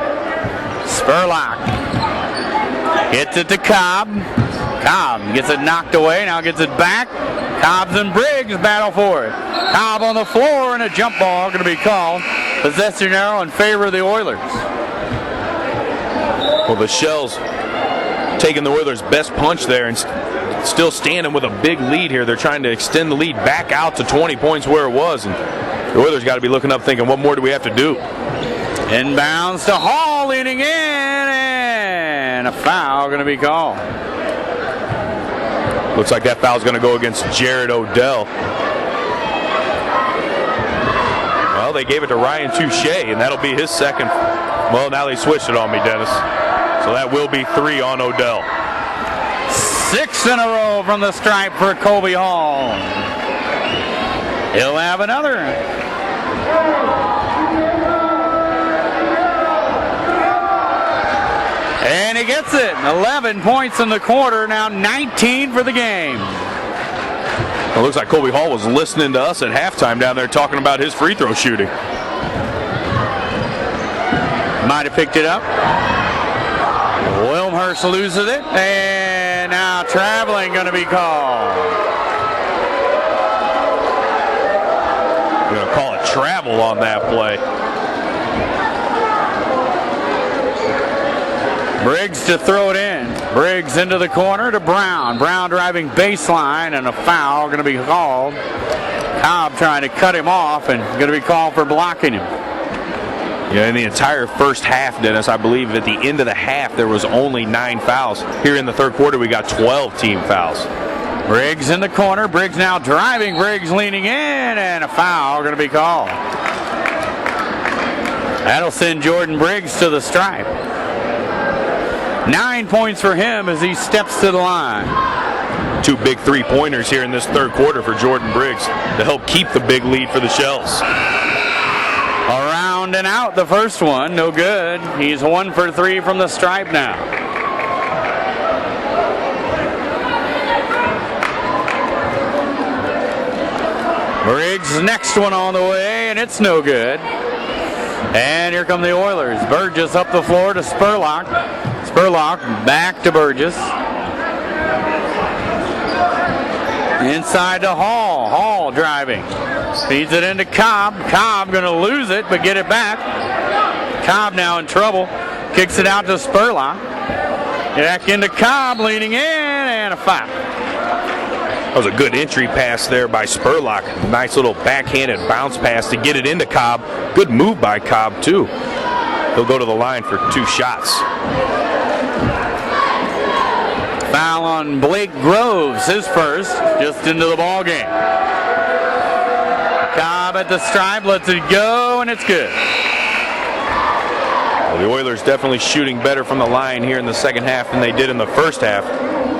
Spurlock hits it to Cobb. Cobb gets it knocked away, now gets it back. Cobbs and Briggs battle for it. Cobb on the floor, and a jump ball going to be called. Possession arrow in favor of the Oilers. Well, the Shells taking the Oilers' best punch there and still standing with a big lead here. They're trying to extend the lead back out to 20 points where it was, and the Oilers got to be looking up thinking, what more do we have to do? Inbounds to Hall, leaning in, and a foul going to be called. Looks like that foul's going to go against Jared Odell. Well, they gave it to Ryan Touche, and that'll be his second. Well, now they switched it on me, Dennis. So that will be 3 on Odell. 6 in a row from the stripe for Colby Hall. He'll have another. And he gets it. 11 points in the quarter, now 19 for the game. It looks like Colby Hall was listening to us at halftime down there talking about his free throw shooting. Might have picked it up. Wilmhurst loses it, and now traveling going to be called. We're going to call it travel on that play. Briggs to throw it in. Briggs into the corner to Brown. Brown driving baseline, and a foul going to be called. Cobb trying to cut him off, and going to be called for blocking him. Yeah, in the entire first half, Dennis, I believe at the end of the half there was only 9 fouls. Here in the third quarter we got 12 team fouls. Briggs in the corner. Briggs now driving. Briggs leaning in, and a foul going to be called. That'll send Jordan Briggs to the stripe. 9 points for him as he steps to the line. 2 big 3-pointers here in this third quarter for Jordan Briggs to help keep the big lead for the Shells. Around and out the first one, no good. He's 1 for 3 from the stripe now. Briggs next one on the way, and it's no good. And here come the Oilers. Burgess up the floor to Spurlock. Spurlock back to Burgess. Inside to Hall. Hall driving. Feeds it into Cobb. Cobb going to lose it, but get it back. Cobb now in trouble. Kicks it out to Spurlock. Back into Cobb, leaning in, and a foul. That was a good entry pass there by Spurlock. Nice little backhanded bounce pass to get it into Cobb. Good move by Cobb, too. He'll go to the line for 2 shots. Foul on Blake Groves, his first, just into the ball game. Cobb at the stripe, lets it go, and it's good. Well, the Oilers definitely shooting better from the line here in the second half than they did in the first half.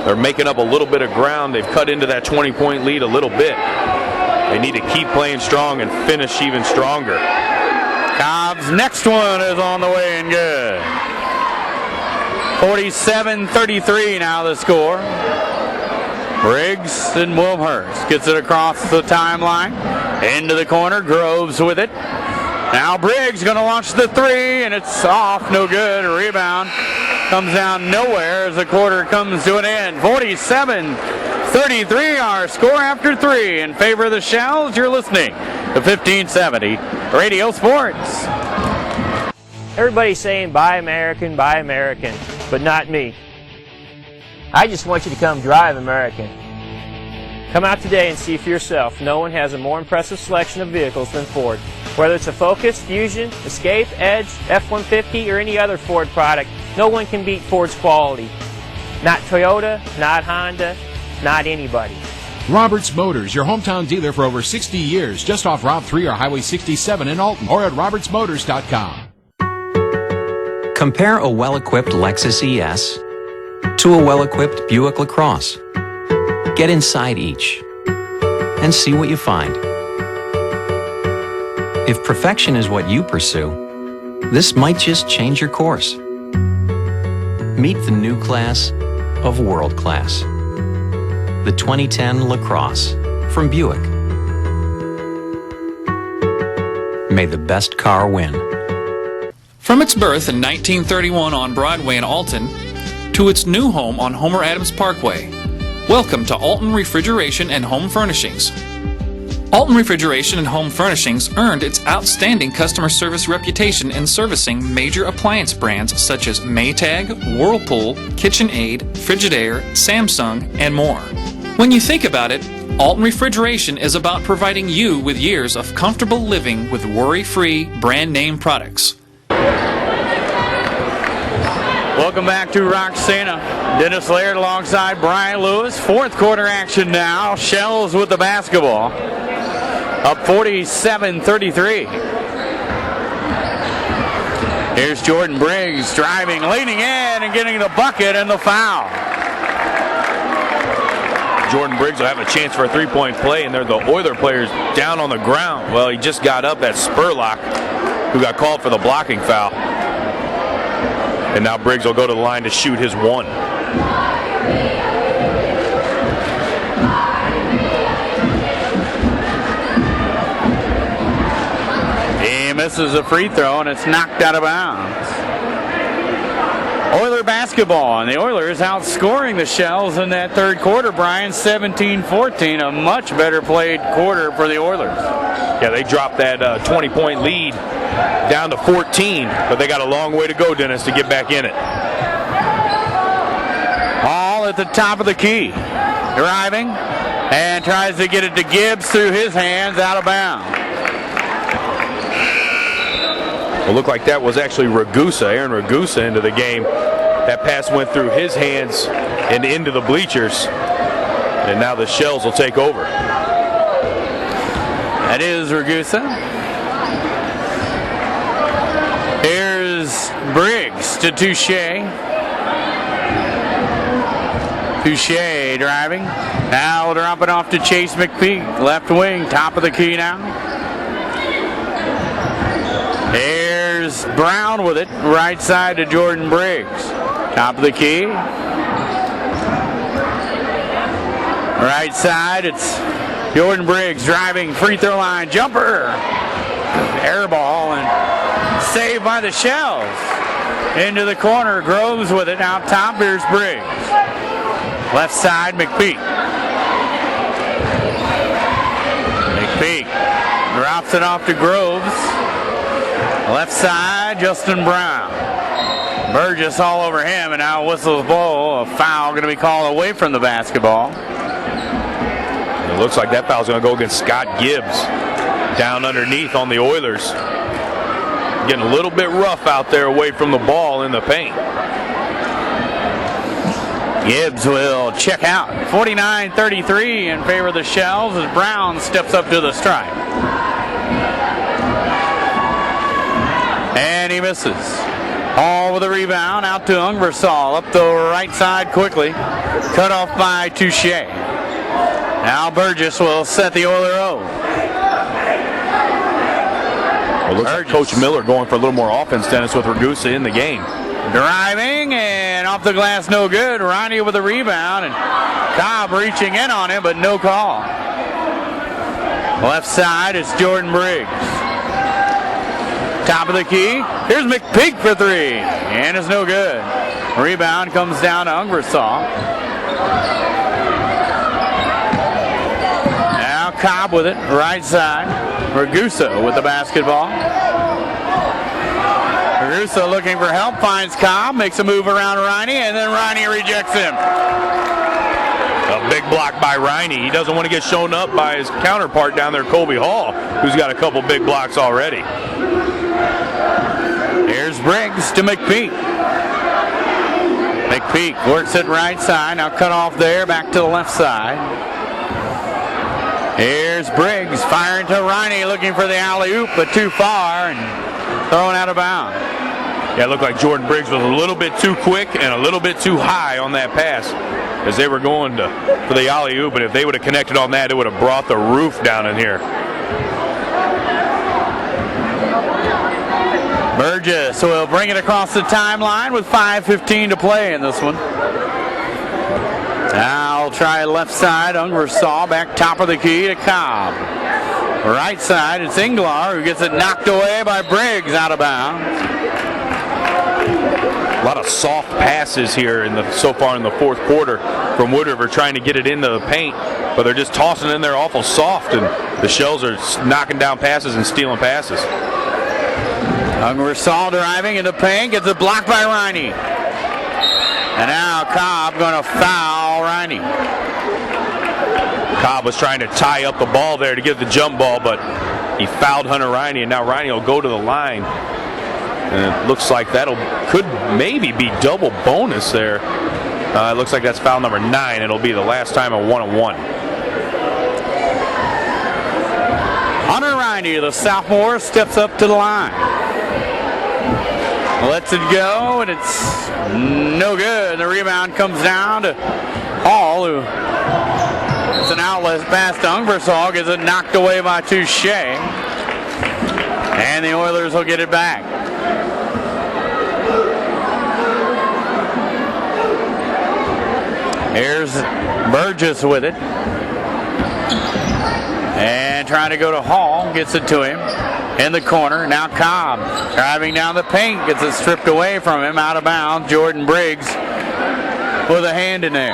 They're making up a little bit of ground. They've cut into that 20-point lead a little bit. They need to keep playing strong and finish even stronger. Cobb's next one is on the way and good. 47-33 now the score. Briggs and Wilmhurst gets it across the timeline. Into the corner, Groves with it. Now Briggs going to launch the three, and it's off, no good. A rebound comes down nowhere as the quarter comes to an end. 47-33, our score after three in favor of the Shells. You're listening to 1570 Radio Sports. Everybody's saying buy American, but not me. I just want you to come drive American. Come out today and see for yourself. No one has a more impressive selection of vehicles than Ford. Whether it's a Focus, Fusion, Escape, Edge, F-150, or any other Ford product, no one can beat Ford's quality. Not Toyota, not Honda, not anybody. Roberts Motors, your hometown dealer for over 60 years, just off Route 3 or Highway 67 in Alton, or at RiverBender.com. Compare a well-equipped Lexus ES to a well-equipped Buick LaCrosse. Get inside each and see what you find. If perfection is what you pursue, this might just change your course. Meet the new class of world class. The 2010 LaCrosse from Buick. May the best car win. From its birth in 1931 on Broadway in Alton to its new home on Homer Adams Parkway, welcome to Alton Refrigeration and Home Furnishings. Alton Refrigeration and Home Furnishings earned its outstanding customer service reputation in servicing major appliance brands such as Maytag, Whirlpool, KitchenAid, Frigidaire, Samsung, and more. When you think about it, Alton Refrigeration is about providing you with years of comfortable living with worry-free brand name products. Welcome back to Roxana. Dennis Laird alongside Brian Lewis. Fourth quarter action now. Shells with the basketball. Up 47-33. Here's Jordan Briggs driving, leaning in, and getting the bucket and the foul. Jordan Briggs will have a chance for a three-point play, and they're the Oiler players down on the ground. Well, he just got up at Spurlock, who got called for the blocking foul. And now Briggs will go to the line to shoot his one. He misses a free throw, and it's knocked out of bounds. Oiler basketball, and the Oilers outscoring the Shells in that third quarter, Brian, 17-14, a much better played quarter for the Oilers. Yeah, they dropped that 20-point lead down to 14, but they got a long way to go, Dennis, to get back in it. Hall at the top of the key, driving, and tries to get it to Gibbs through his hands, out of bounds. It looked like that was actually Ragusa, Aaron Ragusa, into the game. That pass went through his hands and into the bleachers, and now the Shells will take over. That is Ragusa. Here's Briggs to Touche. Touche driving. Now drop it off to Chase McPeak. Left wing, top of the key now. Here's Brown with it. Right side to Jordan Briggs. Top of the key. Right side, it's Jordan Briggs driving, free throw line, jumper. Air ball and saved by the Shells. Into the corner, Groves with it. Out top, here's Briggs. Left side, McPeak. McPeak drops it off to Groves. Left side, Justin Brown. Burgess all over him, and now whistles ball. A foul going to be called away from the basketball. It looks like that foul's going to go against Scott Gibbs down underneath on the Oilers. Getting a little bit rough out there away from the ball in the paint. Gibbs will check out. 49-33 in favor of the Shells as Brown steps up to the stripe. And he misses. Hall with a rebound, out to Unversall, up the right side quickly. Cut off by Touche. Now Burgess will set the Oiler O. Well, it looks like Coach Miller going for a little more offense, Dennis, with Ragusa in the game. Driving and off the glass, no good. Reine with a rebound, and Cobb reaching in on him, but no call. Left side, it's Jordan Briggs. Top of the key, here's McPeak for three, and it's no good. Rebound comes down to Ungersaw. Now Cobb with it, right side. Ragusa with the basketball. Ragusa looking for help, finds Cobb, makes a move around Reine, and then Reine rejects him. A big block by Reine. He doesn't want to get shown up by his counterpart down there, Colby Hall, who's got a couple big blocks already. Here's Briggs to McPeak. McPeak works it right side, now cut off there, back to the left side. Here's Briggs firing to Reine, looking for the alley-oop, but too far, and thrown out of bounds. Yeah, it looked like Jordan Briggs was a little bit too quick and a little bit too high on that pass as they were going for the alley-oop, but if they would have connected on that, it would have brought the roof down in here. Burgess will bring it across the timeline with 5:15 to play in this one. Now I'll try left side. Ungersaw back top of the key to Cobb. Right side, it's Inglar who gets it knocked away by Briggs out of bounds. A lot of soft passes here so far in the fourth quarter from Wood River, trying to get it into the paint, but they're just tossing in there awful soft, and the Shells are knocking down passes and stealing passes. Ungersaw driving in the paint, gets it blocked by Reine. And now Cobb going to foul Reine. Cobb was trying to tie up the ball there to get the jump ball, but he fouled Hunter Reine, and now Reine will go to the line. And it looks like could maybe be double bonus there. It looks like that's foul number 9. It'll be the last time a 1-on-1. Hunter Reine, the sophomore, steps up to the line. Lets it go, and it's no good. The rebound comes down to Hall, who it's an outlet pass to Ungersaw, gets it knocked away by Touche. And the Oilers will get it back. Here's Burgess with it. And trying to go to Hall, gets it to him. In the corner, now Cobb driving down the paint, gets it stripped away from him, out of bounds. Jordan Briggs with a hand in there.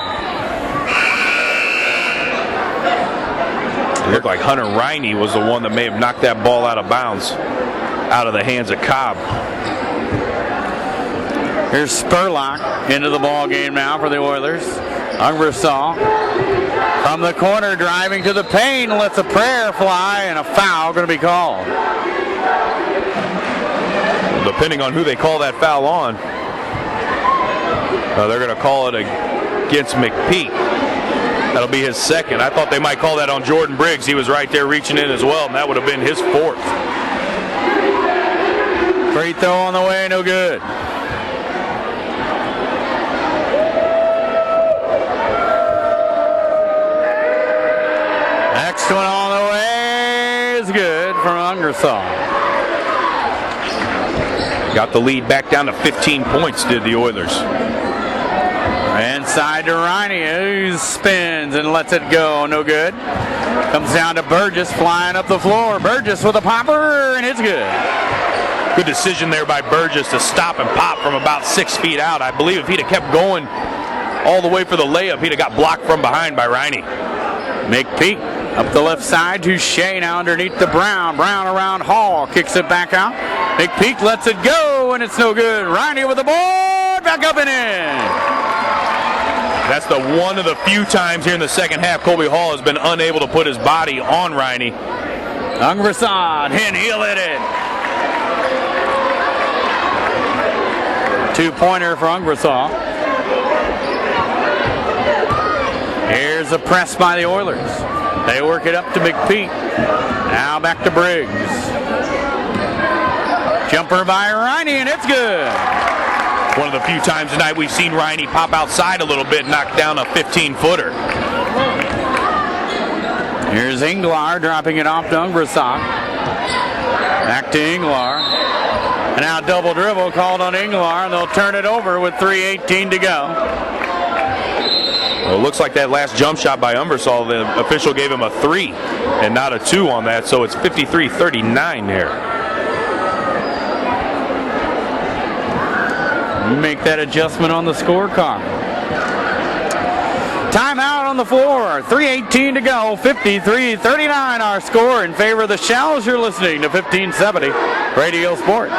It looked like Hunter Reine was the one that may have knocked that ball out of bounds, out of the hands of Cobb. Here's Spurlock into the ball game now for the Oilers. Ungersaw from the corner, driving to the paint, lets a prayer fly, and a foul going to be called. Depending on who they call that foul on, they're going to call it against McPeak. That'll be his second. I thought they might call that on Jordan Briggs. He was right there reaching in as well, and that would have been his fourth. Free throw on the way, no good. Next one on the way is good from Ungersaw. Got the lead back down to 15 points, did the Oilers. Inside to Reine, who spins and lets it go, no good. Comes down to Burgess, flying up the floor. Burgess with a popper, and it's good. Good decision there by Burgess to stop and pop from about 6 feet out. I believe if he'd have kept going all the way for the layup, he'd have got blocked from behind by Reine. McPeak up the left side to Shea, now underneath the Brown. Brown around Hall, kicks it back out. McPeak lets it go, and it's no good. Reine with the board, back up and in. That's one of the few times here in the second half Colby Hall has been unable to put his body on Reine. Ungersaw, and he'll hit it. 2-pointer for Ungersaw. Here's a press by the Oilers. They work it up to McPeak. Now back to Briggs. Jumper by Reine, and it's good. One of the few times tonight we've seen Reine pop outside a little bit, knock down a 15-footer. Here's Inglar dropping it off to Ungersock. Back to Inglar. And now double dribble called on Inglar, and they'll turn it over with 3:18 to go. Well, it looks like that last jump shot by Umbersall, the official gave him a 3 and not a 2 on that, so it's 53-39 there. Make that adjustment on the scorecard. Timeout on the floor. 3:18 to go. 53-39 our score in favor of the Shells. You're listening to 1570 Radio Sports.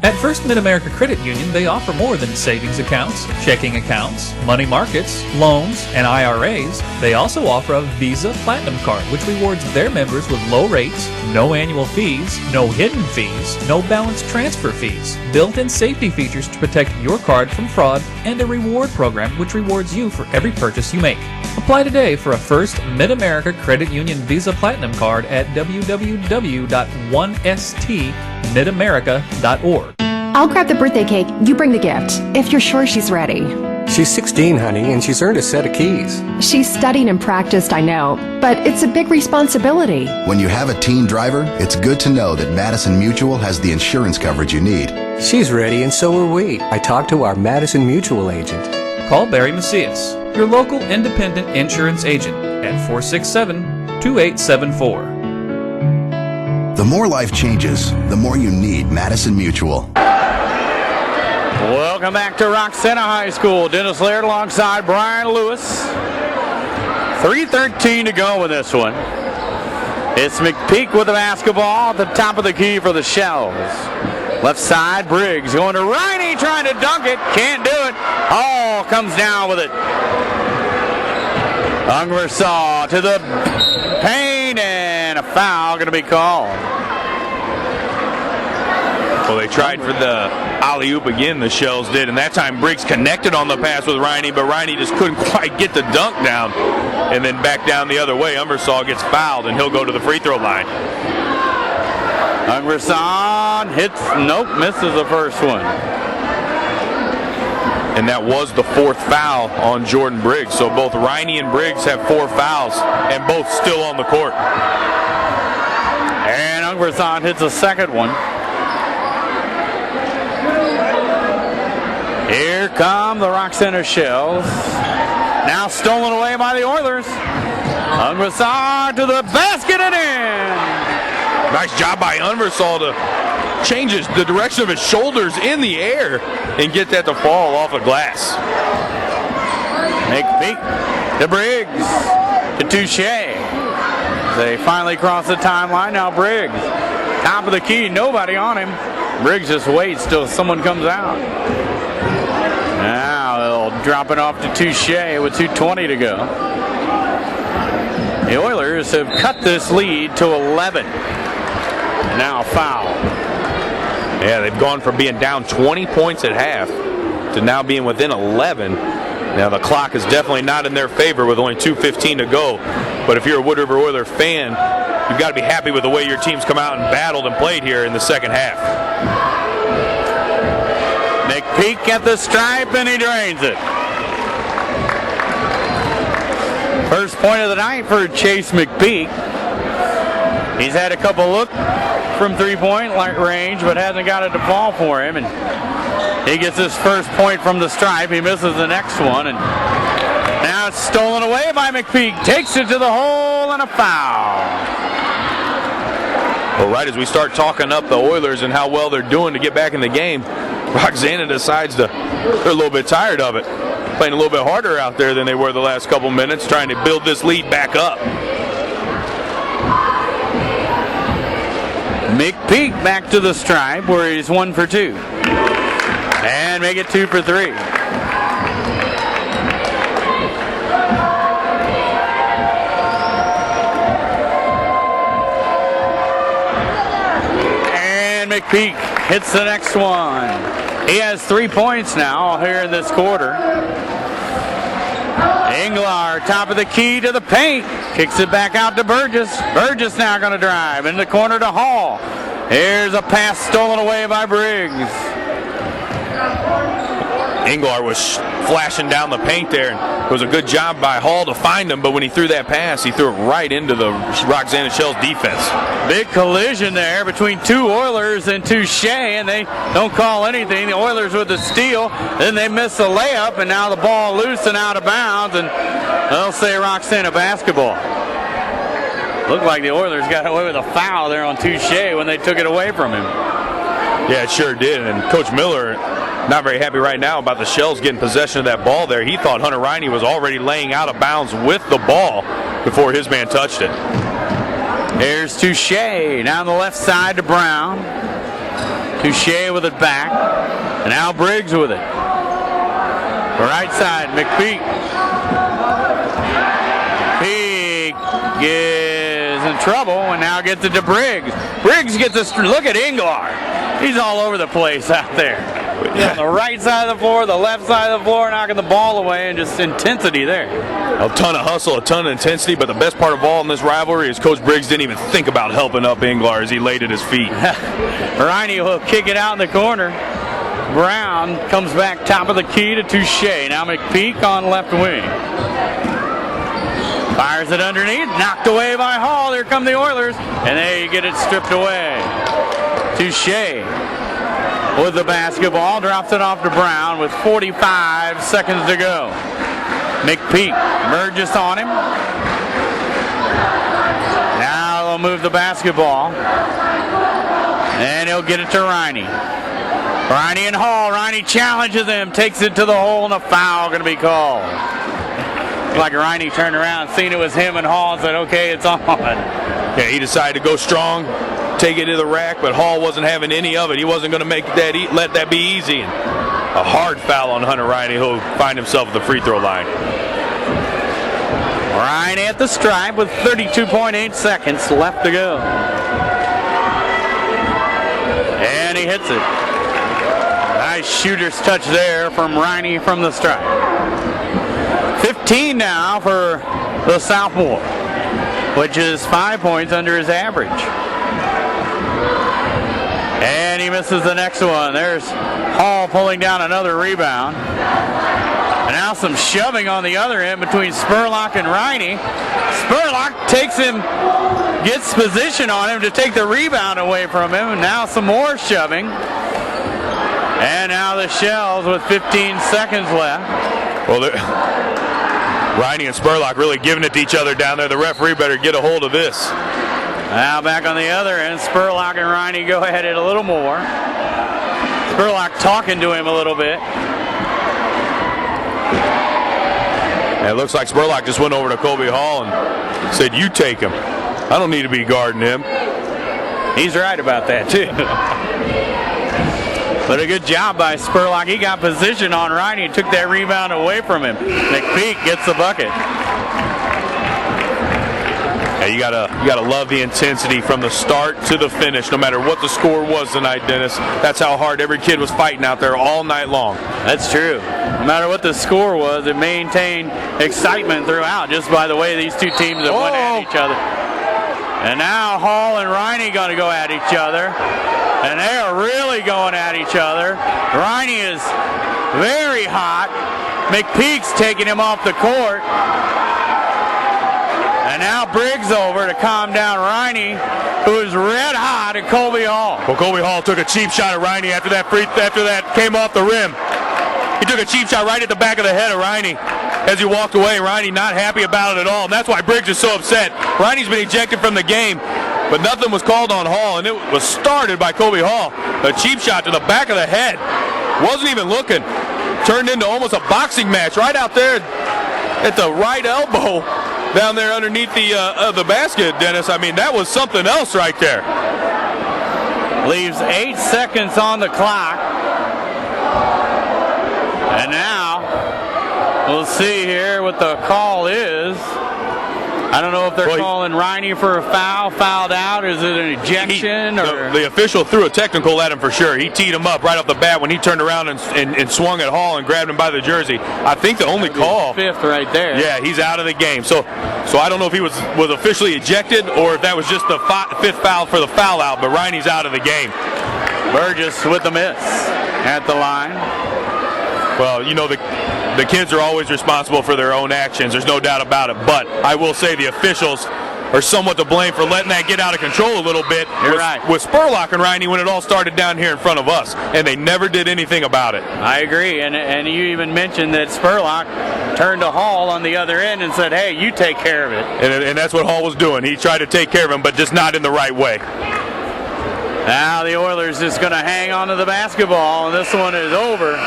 At First Mid-America Credit Union, they offer more than savings accounts, checking accounts, money markets, loans, and IRAs. They also offer a Visa Platinum Card, which rewards their members with low rates, no annual fees, no hidden fees, no balance transfer fees, built-in safety features to protect your card from fraud, and a reward program which rewards you for every purchase you make. Apply today for a First Mid-America Credit Union Visa Platinum Card at www.1stmidamerica.org. I'll grab the birthday cake, you bring the gift, if you're sure she's ready. She's 16, honey, and she's earned a set of keys. She's studied and practiced, I know, but it's a big responsibility. When you have a teen driver, it's good to know that Madison Mutual has the insurance coverage you need. She's ready, and so are we. I talked to our Madison Mutual agent. Call Barry Macias, your local independent insurance agent, at 467-2874. The more life changes, the more you need Madison Mutual. Welcome back to Roxana High School. Dennis Laird alongside Brian Lewis. 3:13 to go in this one. It's McPeak with the basketball at the top of the key for the Shells. Left side, Briggs going to Reine, trying to dunk it. Can't do it. Hall comes down with it. Ungersaw to the paint, and a foul going to be called. Well, they tried for the alley-oop again, the Shells did, and that time Briggs connected on the pass with Reine, but Reine just couldn't quite get the dunk down, and then back down the other way. Umbersaw gets fouled, and he'll go to the free throw line. Ungersaw hits, nope, misses the first one. And that was the fourth foul on Jordan Briggs, so both Reine and Briggs have 4 fouls, and both still on the court. And Ungersaw hits a second one. Here come the Roxana Shells. Now stolen away by the Oilers. Ungersaw to the basket and in. Nice job by Ungersaw to change the direction of his shoulders in the air and get that to fall off a glass. McPeak to Briggs to Touche. They finally cross the timeline. Now Briggs, top of the key, nobody on him. Briggs just waits till someone comes out. Now they'll drop it off to Touche with 2:20 to go. The Oilers have cut this lead to 11. Now foul. Yeah, they've gone from being down 20 points at half to now being within 11. Now the clock is definitely not in their favor with only 2:15 to go. But if you're a Wood River Oiler fan, you've got to be happy with the way your team's come out and battled and played here in the second half. McPeak at the stripe, and he drains it. First point of the night for Chase McPeak. He's had a couple look from three-point range, but hasn't got it to fall for him. And he gets his first point from the stripe. He misses the next one, and now it's stolen away by McPeak. Takes it to the hole, and a foul. Well, right as we start talking up the Oilers and how well they're doing to get back in the game, Roxana decides they're a little bit tired of it. Playing a little bit harder out there than they were the last couple minutes, trying to build this lead back up. McPeak back to the stripe where he's 1 for 2. And make it 2 for 3. And McPeak hits the next one. He has 3 points now here in this quarter. Inglar, top of the key to the paint. Kicks it back out to Burgess. Burgess now going to drive in the corner to Hall. Here's a pass stolen away by Briggs. Inglar was flashing down the paint there, and it was a good job by Hall to find him, but when he threw that pass, he threw it right into the Roxana Shells defense. Big collision there between two Oilers and Touche, and they don't call anything. The Oilers with the steal, then they miss the layup, and now the ball loose and out of bounds, and they'll say Roxana basketball. Looked like the Oilers got away with a foul there on Touche when they took it away from him. Yeah, it sure did, and Coach Miller not very happy right now about the Shells getting possession of that ball there. He thought Hunter Reine was already laying out of bounds with the ball before his man touched it. Here's Touche down the left side to Brown. Touche with it back, and now Briggs with it. Right side, McPeak. McPeak is in trouble and now gets it to Briggs. Briggs gets a look at Inglar. He's all over the place out there. He's on the right side of the floor, the left side of the floor, knocking the ball away, and just intensity there. A ton of hustle, a ton of intensity, but the best part of all in this rivalry is Coach Briggs didn't even think about helping up Inglar as he laid at his feet. Reine will kick it out in the corner. Brown comes back top of the key to Touche. Now McPeak on left wing. Fires it underneath, knocked away by Hall. Here come the Oilers, and they get it stripped away. Touche with the basketball, drops it off to Brown with 45 seconds to go. McPeak merges on him. Now they'll move the basketball, and he'll get it to Reine. Reine and Hall. Reine challenges him, takes it to the hole, and a foul going to be called. Like Reine turned around, seen it was him and Hall, and said, okay, it's on. Yeah, he decided to go strong, take it to the rack, but Hall wasn't having any of it. He wasn't going to make that let that be easy. And a hard foul on Hunter Reine, who'll find himself at the free throw line. Reine at the stripe with 32.8 seconds left to go. And he hits it. Nice shooter's touch there from Reine from the stripe. 15 now for the sophomore, which is 5 points under his average. And he misses the next one. There's Hall pulling down another rebound. And now some shoving on the other end between Spurlock and Reine. Spurlock takes him, gets position on him to take the rebound away from him. And now some more shoving. And now the Shells with 15 seconds left. Well, Reine and Spurlock really giving it to each other down there. The referee better get a hold of this. Now back on the other end, Spurlock and Reine go at it a little more. Spurlock talking to him a little bit. And it looks like Spurlock just went over to Kobe Hall and said, you take him. I don't need to be guarding him. He's right about that, too. But a good job by Spurlock. He got position on Reine and took that rebound away from him. McPeak gets the bucket. Yeah, you gotta love the intensity from the start to the finish, no matter what the score was tonight, Dennis. That's how hard every kid was fighting out there all night long. That's true. No matter what the score was, it maintained excitement throughout just by the way these two teams have went at each other. And now Hall and Reine going to go at each other. And they are really going at each other. Reine is very hot. McPeak's taking him off the court. And now Briggs over to calm down Reine, who is red hot at Colby Hall. Well, Colby Hall took a cheap shot at Reine after that came off the rim. He took a cheap shot right at the back of the head of Reine as he walked away. Reine not happy about it at all. And that's why Briggs is so upset. Reine's been ejected from the game, but nothing was called on Hall, and it was started by Colby Hall. A cheap shot to the back of the head. Wasn't even looking. Turned into almost a boxing match right out there at the right elbow down there underneath the basket, Dennis. I mean, that was something else right there. Leaves 8 seconds on the clock. And now we'll see here what the call is. I don't know if they're calling Reine for a foul, fouled out. Is it an ejection? Or the official threw a technical at him for sure. He teed him up right off the bat when he turned around and swung at Hall and grabbed him by the jersey. I think the only call. Fifth right there. Yeah, he's out of the game. So I don't know if he was officially ejected or if that was just the fifth foul for the foul out, but Reine's out of the game. Burgess with the miss at the line. Well, you know, the kids are always responsible for their own actions. There's no doubt about it. But I will say the officials are somewhat to blame for letting that get out of control a little bit. You're right. With Spurlock and Reine when it all started down here in front of us, and they never did anything about it. I agree, and you even mentioned that Spurlock turned to Hall on the other end and said, hey, you take care of it. And that's what Hall was doing. He tried to take care of him, but just not in the right way. Now the Oilers just going to hang on to the basketball, and this one is over.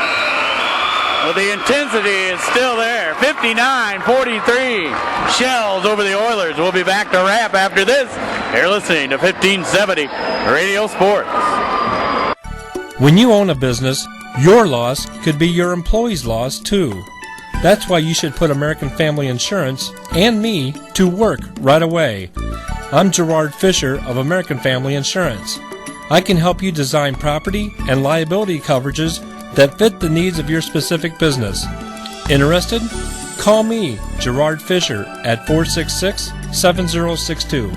Well, the intensity is still there. 59-43. Shells over the Oilers. We'll be back to wrap after this. You're listening to 1570 Radio Sports. When you own a business, your loss could be your employee's loss too. That's why you should put American Family Insurance and me to work right away. I'm Gerard Fisher of American Family Insurance. I can help you design property and liability coverages that fit the needs of your specific business. Interested? Call me, Gerard Fisher, at 466-7062.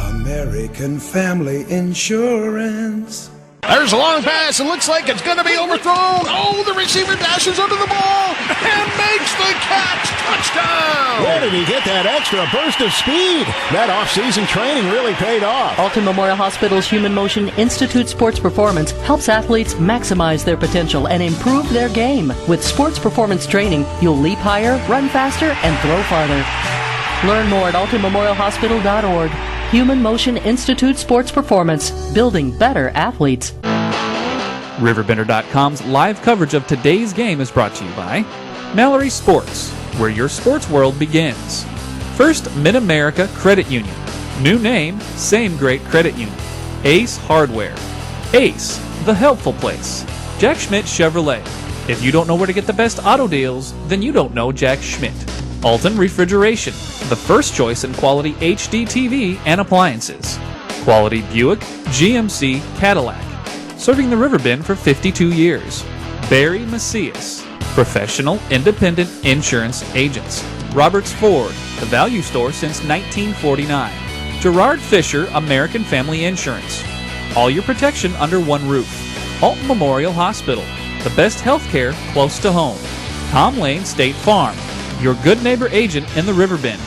American Family Insurance. There's a long pass. It looks like it's going to be overthrown. Oh, the receiver dashes under the ball and makes the catch. Touchdown! Where did he get that extra burst of speed? That off-season training really paid off. Alton Memorial Hospital's Human Motion Institute Sports Performance helps athletes maximize their potential and improve their game. With sports performance training, you'll leap higher, run faster, and throw farther. Learn more at altonmemorialhospital.org. Human Motion Institute Sports Performance, building better athletes. RiverBender.com's live coverage of today's game is brought to you by Mallory Sports, where your sports world begins. First Mid-America Credit Union. New name, same great credit union. Ace Hardware. Ace, the helpful place. Jack Schmidt Chevrolet. If you don't know where to get the best auto deals, then you don't know Jack Schmidt. Alton Refrigeration, the first choice in quality HD TV and appliances. Quality Buick, GMC, Cadillac. Serving the River Bend for 52 years. Barry Macias, professional independent insurance agents. Roberts Ford, the value store since 1949. Gerard Fisher, American Family Insurance. All your protection under one roof. Alton Memorial Hospital, the best health care close to home. Tom Lane State Farm, your good neighbor agent in the River Bend.